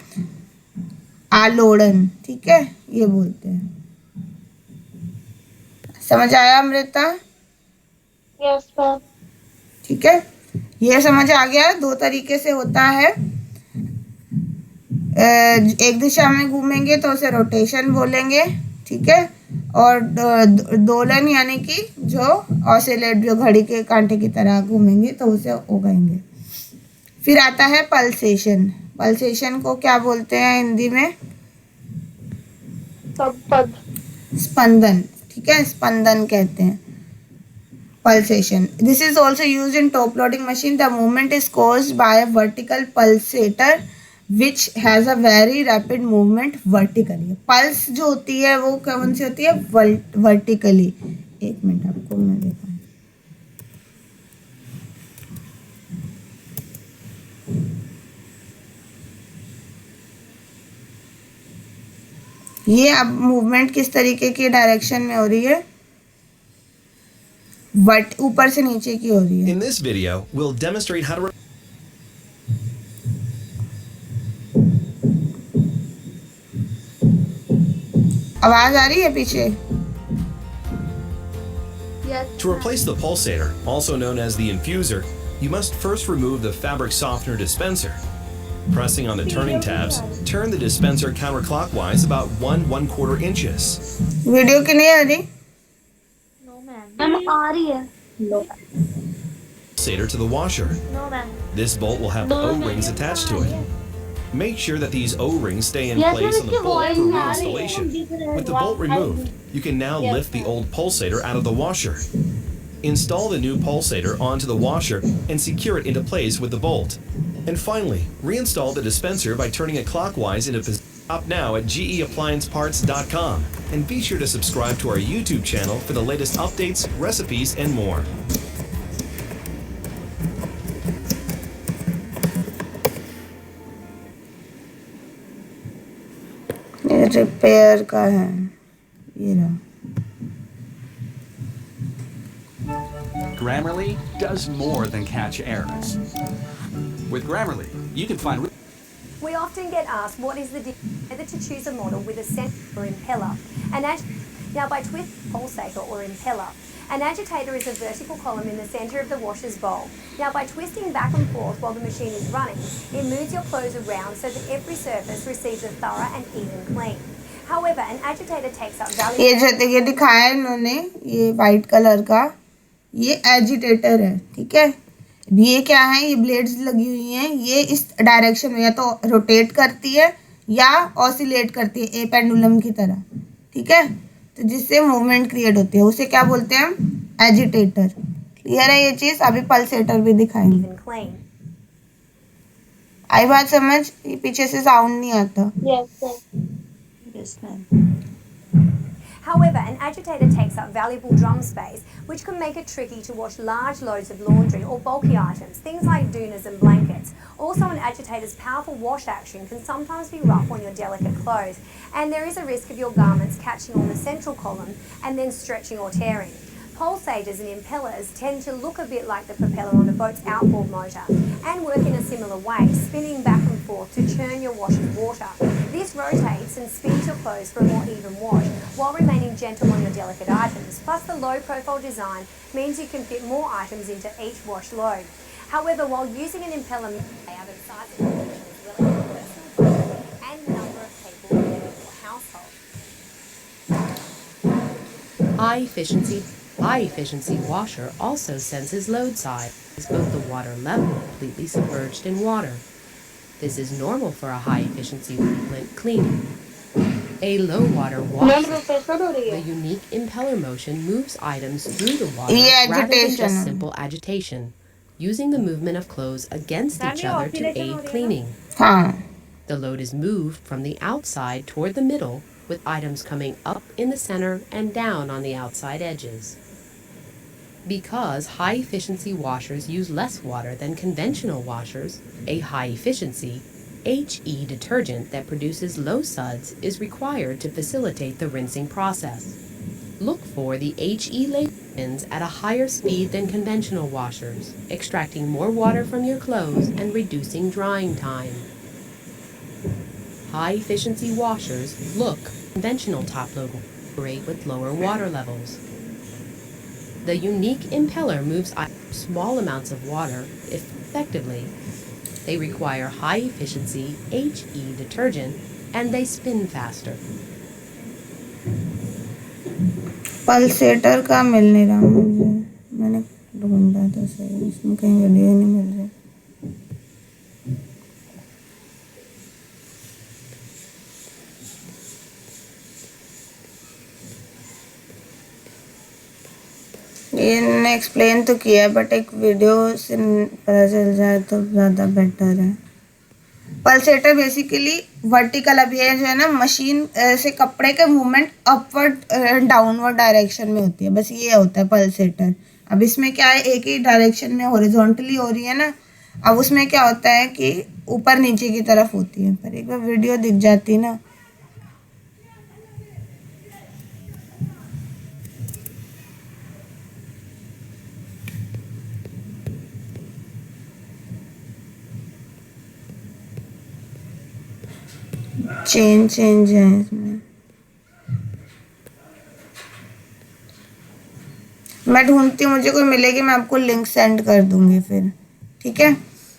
आलोड़न. ठीक है, ये बोलते हैं. समझ आया अमृता? Yes ma'am. ठीक है, ये समझ आ गया. दो तरीके से होता है, एक दिशा में घूमेंगे तो उसे रोटेशन बोलेंगे. ठीक है, और दोलन यानी कि जो ऑसिलेट, जो घड़ी के कांटे की तरह घूमेंगे तो उसे उगाएंगे. फिर आता है पल्सेशन. पल्सेशन को क्या बोलते हैं हिंदी में, स्पंदन. ठीक है, स्पंदन कहते हैं pulsation. This is also use in top loading machine. The movement is caused by a vertical pulsator which has a very rapid movement vertically. Pulse जो होती है वो कौन सी होती है, वर्टिकली. एक मिनट आपको मैं दिखाऊं. ये अब मूवमेंट किस तरीके की डायरेक्शन में हो रही है, ऊपर से नीचे की हो रही है. In this video, we'll demonstrate how to आवाज आ रही है पीछे, Yes. To replace the pulsator, also known as the infuser, you must first remove the fabric softener dispenser. Pressing on the turning tabs, turn the dispenser counterclockwise about 1¼ inches. Video की नहीं आ रही? No, ma'am. Ma'am आ रही है. Pulsator to the washer. No, ma'am. This bolt will have O-rings attached to it. Make sure that these O-rings stay in Yes, place ma'am, on the इसकी bolt voice for में आ रही है. reinstallation. With the bolt removed, you can now lift the old pulsator out of the washer. Install the new pulsator onto the washer and secure it into place with the bolt. And finally, reinstall the dispenser by turning it clockwise into position. Shop now at geapplianceparts.com and be sure to subscribe to our YouTube channel for the latest updates, recipes, and more. ये repair का है, ये रहा. Grammarly does more than catch errors. With Grammarly, you can find. We often get asked what is the difference whether to choose a model with a center or impeller. Now by twist pulsator or impeller, an agitator is a vertical column in the center of the washer's bowl. Now by twisting back and forth while the machine is running, it moves your clothes around so that every surface receives a thorough and even clean. However, an agitator takes up valuable. ये दिखाया है इन्होंने, ये white colour का, ये agitator है, ठीक है. ये क्या है, ये ब्लेड्स लगी हुई हैं, ये इस डायरेक्शन में या तो रोटेट करती है या ऑसिलेट करती है, ए पेंडुलम की तरह, ठीक है. तो जिससे मूवमेंट क्रिएट होती है, उसे क्या बोलते हैं हम, एजिटेटर. क्लियर है ये चीज़. अभी पल्सेटर भी दिखाएंगे. Even clean. आई बात समझ, ये पीछे से साउंड नहीं आता. Yes, ma'am. However, an agitator takes up valuable drum space, which can make it tricky to wash large loads of laundry or bulky items, things like doonas and blankets. Also, an agitator's powerful wash action can sometimes be rough on your delicate clothes, and there is a risk of your garments catching on the central column and then stretching or tearing. Pulsators and impellers tend to look a bit like the propeller on a boat's outboard motor and work in a similar way, spinning back and forth to churn your wash with water. This rotates and spins your clothes for a more even wash while remaining gentle on your delicate items. Plus, the low-profile design means you can fit more items into each wash load. However, while using an impeller, layout and size of the is relative to personal preference and the number of people in your household. High-efficiency washer also senses load size, is both the water level completely submerged in water. This is normal for a high-efficiency cleaning. A low-water washer, the unique impeller motion moves items through the water rather than just simple agitation, using the movement of clothes against each other to aid cleaning. The load is moved from the outside toward the middle, with items coming up in the center and down on the outside edges. Because high-efficiency washers use less water than conventional washers, a high-efficiency HE detergent that produces low suds is required to facilitate the rinsing process. Look for the HE labels at a higher speed than conventional washers, extracting more water from your clothes and reducing drying time. High-efficiency washers look conventional top-load operate with lower water levels. The unique impeller moves small amounts of water effectively. They require high-efficiency HE detergent and they spin faster. Pulsator का मिल नहीं रहा मुझे, मैंने ढूंढा था सही, इसमें कहीं वीडियो नहीं मिल रही. इन्होंने एक्सप्लेन तो किया है, बट एक वीडियो से पता चल जाए तो ज़्यादा बेटर है. पल्सेटर बेसिकली वर्टिकल, अभी ये जो है ना मशीन से कपड़े के मूवमेंट अपवर्ड डाउनवर्ड डायरेक्शन में होती है, बस ये होता है पल्सेटर. अब इसमें क्या है, एक ही डायरेक्शन में हॉरिजॉन्टली हो रही है ना. अब उसमें क्या होता है कि ऊपर नीचे की तरफ होती है, पर एक बार वीडियो दिख जाती ना. चेंज है इसमें. मैं ढूंढती हूँ, मुझे कोई मिलेगी मैं आपको लिंक सेंड कर दूंगी फिर, ठीक है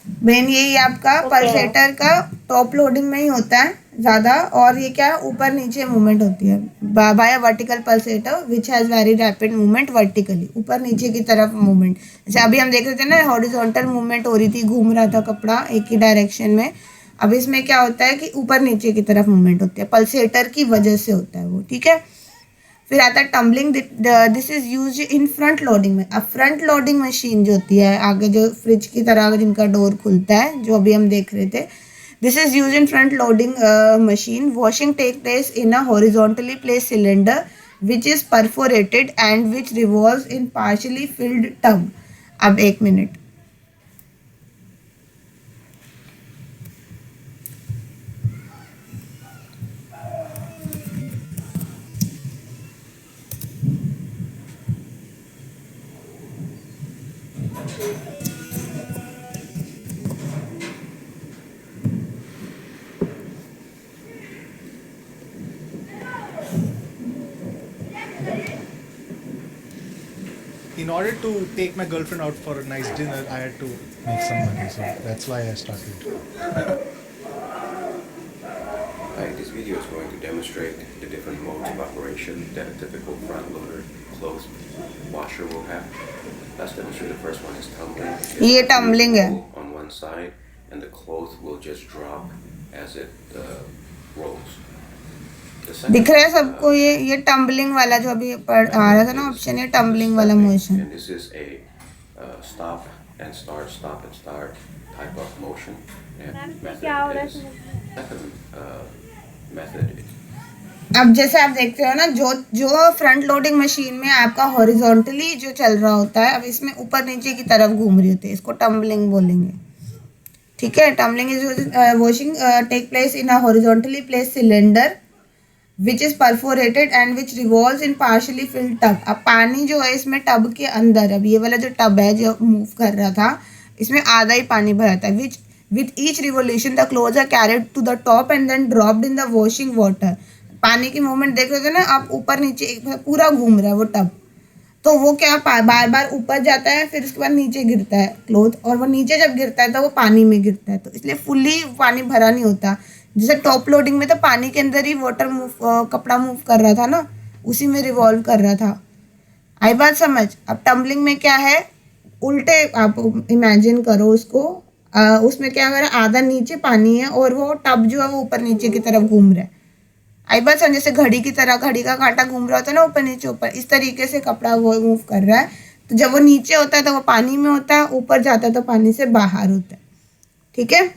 बहन। यही आपका पल्सेटर का टॉप लोडिंग में ही होता है ज़्यादा, और ये क्या ऊपर नीचे मूवमेंट होती है bye vertical pulsator which has very rapid movement vertically, ऊपर नीचे की तरफ मूवमेंट। जैसे अभी हम देख रहे थे ना हॉरिजॉन्टल मूवमेंट हो रही थी, घूम रहा था कपड़ा एक ही डायरेक्शन में। अब इसमें क्या होता है कि ऊपर नीचे की तरफ मूवमेंट होती है, पल्सेटर की वजह से होता है वो, ठीक है। फिर आता है tumbling, this is use in front loading में। अब फ्रंट लोडिंग मशीन जो होती है आगे जो फ्रिज की तरह जिनका डोर खुलता है, जो अभी हम देख रहे थे, this is use in front loading machine. Washing take place in a horizontally place cylinder which is perforated and which revolves in partially filled tub. अब एक minute, In order to take my girlfriend out for a nice dinner, I had to make some money, so that's why I started. Hi, this video is going to demonstrate the different modes of operation that a typical front loader clothes washer will have. Let's demonstrate. The first one is tumbling. ये tumbling है। On one side, and the cloth will just drop as it rolls. दिख रहा है सबको ये tumbling वाला जो अभी आ रहा था ना ऑप्शन, ये टम्बलिंग वाला motion. And this is a stop and start type of motion. And क्या हो रहा है? second method. अब जैसे आप देखते हो ना जो फ्रंट लोडिंग मशीन में आपका हॉरिजॉन्टली जो चल रहा होता है, अब इसमें ऊपर नीचे की तरफ घूम रही होती है, इसको टम्बलिंग बोलेंगे, ठीक है। Tumbling is washing take place in a horizontally place cylinder which is perforated and which revolves in partially filled tub. अब पानी जो है इसमें टब के अंदर, अब ये वाला जो टब है जो मूव कर रहा था, इसमें आधा ही पानी भरा था। Which with each revolution the clothes are carried to the top and then dropped in the washing water. पानी की मूवमेंट देख रहे थे ना आप, ऊपर नीचे पूरा घूम रहा है वो टब, तो वो क्या बार बार ऊपर जाता है, फिर उसके बाद नीचे गिरता है क्लोथ, और वो नीचे जब गिरता है तो वो पानी में गिरता है, तो इसलिए फुल्ली पानी भरा नहीं होता। जैसे टॉप लोडिंग में तो पानी के अंदर ही वाटर मूव कपड़ा मूव कर रहा था ना, उसी में रिवॉल्व कर रहा था। आई बात समझ। अब टम्बलिंग में क्या है, उल्टे आप इमेजिन करो उसको, उसमें क्या हो रहा है, आधा नीचे पानी है और वो टब जो है वो ऊपर नीचे की तरफ घूम रहा है। आई बात समझ। जैसे घड़ी की तरह, घड़ी का कांटा घूम रहा होता है ना ऊपर नीचे ऊपर, इस तरीके से कपड़ा वो मूव कर रहा है। तो जब वो नीचे होता है तो वो पानी में होता है, ऊपर जाता है तो पानी से बाहर होता है, ठीक है।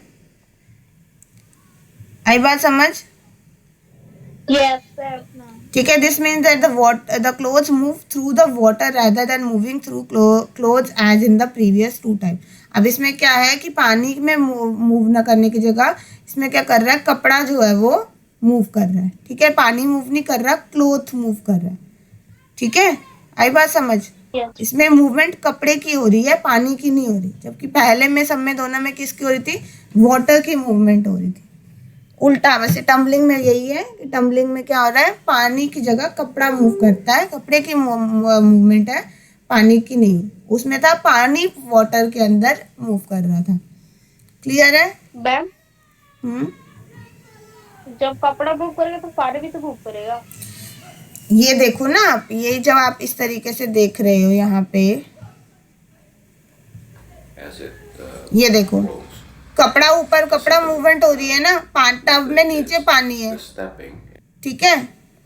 आई बात समझ। ठीक है। This means that the clothes move through the water rather than moving through clothes as in the previous two time. अब इसमें क्या है कि पानी में मूव ना करने की जगह इसमें क्या कर रहा है, कपड़ा जो है वो मूव कर रहा है, ठीक है। पानी मूव नहीं कर रहा, क्लोथ मूव कर रहा है, ठीक है। आई बात समझ। इसमें मूवमेंट कपड़े की हो रही है, पानी की नहीं हो रही, जबकि पहले में सब में दोनों में किसकी हो रही थी, वाटर की मूवमेंट हो रही थी। उल्टा वैसे टम्बलिंग में यही है कि टम्बलिंग में क्या हो रहा है, पानी की जगह कपड़ा मूव करता है, कपड़े की मूवमेंट है, पानी की नहीं। उसमें था पानी वाटर के अंदर मूव कर रहा था। क्लियर है मैम? जब कपड़ा मूव करेगा तो पानी भी तो मूव करेगा। ये देखो ना आप, ये जब आप इस तरीके से देख रहे हो यहाँ पे, ये देखो कपड़ा ऊपर, कपड़ा मूवमेंट हो रही है ना, टब में नीचे पानी है, ठीक है।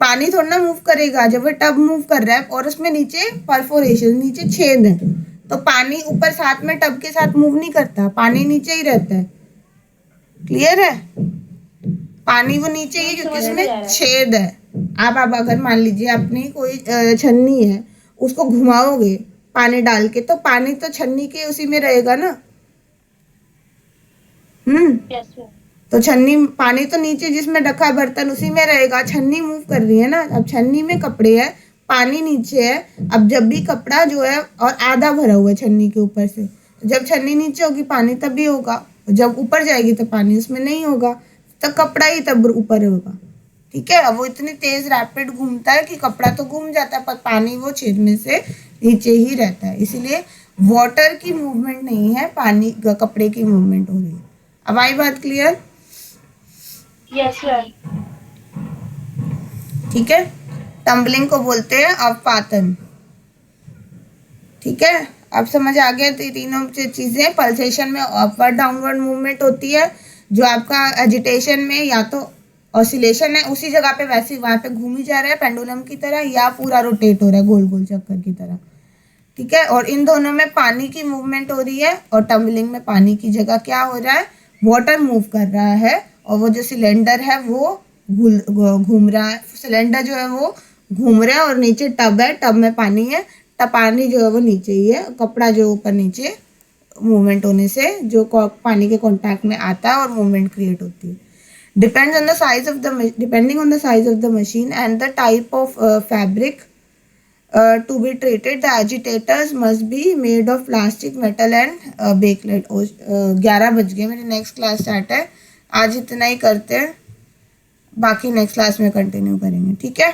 पानी थोड़ा ना मूव करेगा, जब वो टब मूव कर रहा है और उसमें नीचे परफोरेशन, नीचे छेद है, तो पानी ऊपर साथ में टब के साथ मूव नहीं करता, पानी नीचे ही रहता है। क्लियर है? पानी वो नीचे ही, क्योंकि उसमें छेद है। आप अगर मान लीजिए अपनी कोई छन्नी है, उसको घुमाओगे पानी डाल के, तो पानी तो छन्नी के उसी में रहेगा ना। तो छन्नी, पानी तो नीचे जिसमें रखा बर्तन उसी में रहेगा, छन्नी मूव कर रही है ना। अब छन्नी में कपड़े है, पानी नीचे है। अब जब भी कपड़ा जो है और आधा भरा हुआ है छन्नी के ऊपर से, तो जब छन्नी नीचे होगी पानी तभी होगा, जब ऊपर जाएगी तो पानी उसमें नहीं होगा, तो कपड़ा ही तब ऊपर होगा, ठीक है। अब वो इतनी तेज रैपिड घूमता है कि कपड़ा तो घूम जाता है, पर पानी वो छेद में से नीचे ही रहता है, इसीलिए वाटर की मूवमेंट नहीं है, पानी कपड़े की मूवमेंट हो रही है। अब आई बात क्लियर? Yes sir. ठीक है, टम्बलिंग को बोलते हैं अवपातन। ठीक है, अब समझ आ गया? तो तीनों चीजें, पल्सेशन में अपवर्ड डाउनवर्ड मूवमेंट होती है, जो आपका एजिटेशन में या तो ऑसिलेशन है उसी जगह पे वैसे वहां पे घूमी जा रहा है पेंडुलम की तरह, या पूरा रोटेट हो रहा है गोल गोल चक्कर की तरह। ठीक है, और इन दोनों में पानी की मूवमेंट हो रही है, और टम्बलिंग में पानी की जगह क्या हो रहा है, वाटर मूव कर रहा है, और वो जो सिलेंडर है वो घूम रहा है। सिलेंडर जो है वो घूम रहा है, और नीचे टब है, टब में पानी है, तब पानी जो है वो नीचे ही है, कपड़ा जो ऊपर नीचे मूवमेंट होने से जो पानी के कांटेक्ट में आता है और मूवमेंट क्रिएट होती है। depending on the size of the machine and the type of fabric to be treated, the agitators must be made of plastic, metal and bakelite। 11 बज गए, मेरी नेक्स्ट क्लास स्टार्ट है, आज इतना ही करते हैं, बाकी नेक्स्ट क्लास में कंटिन्यू करेंगे। ठीक है।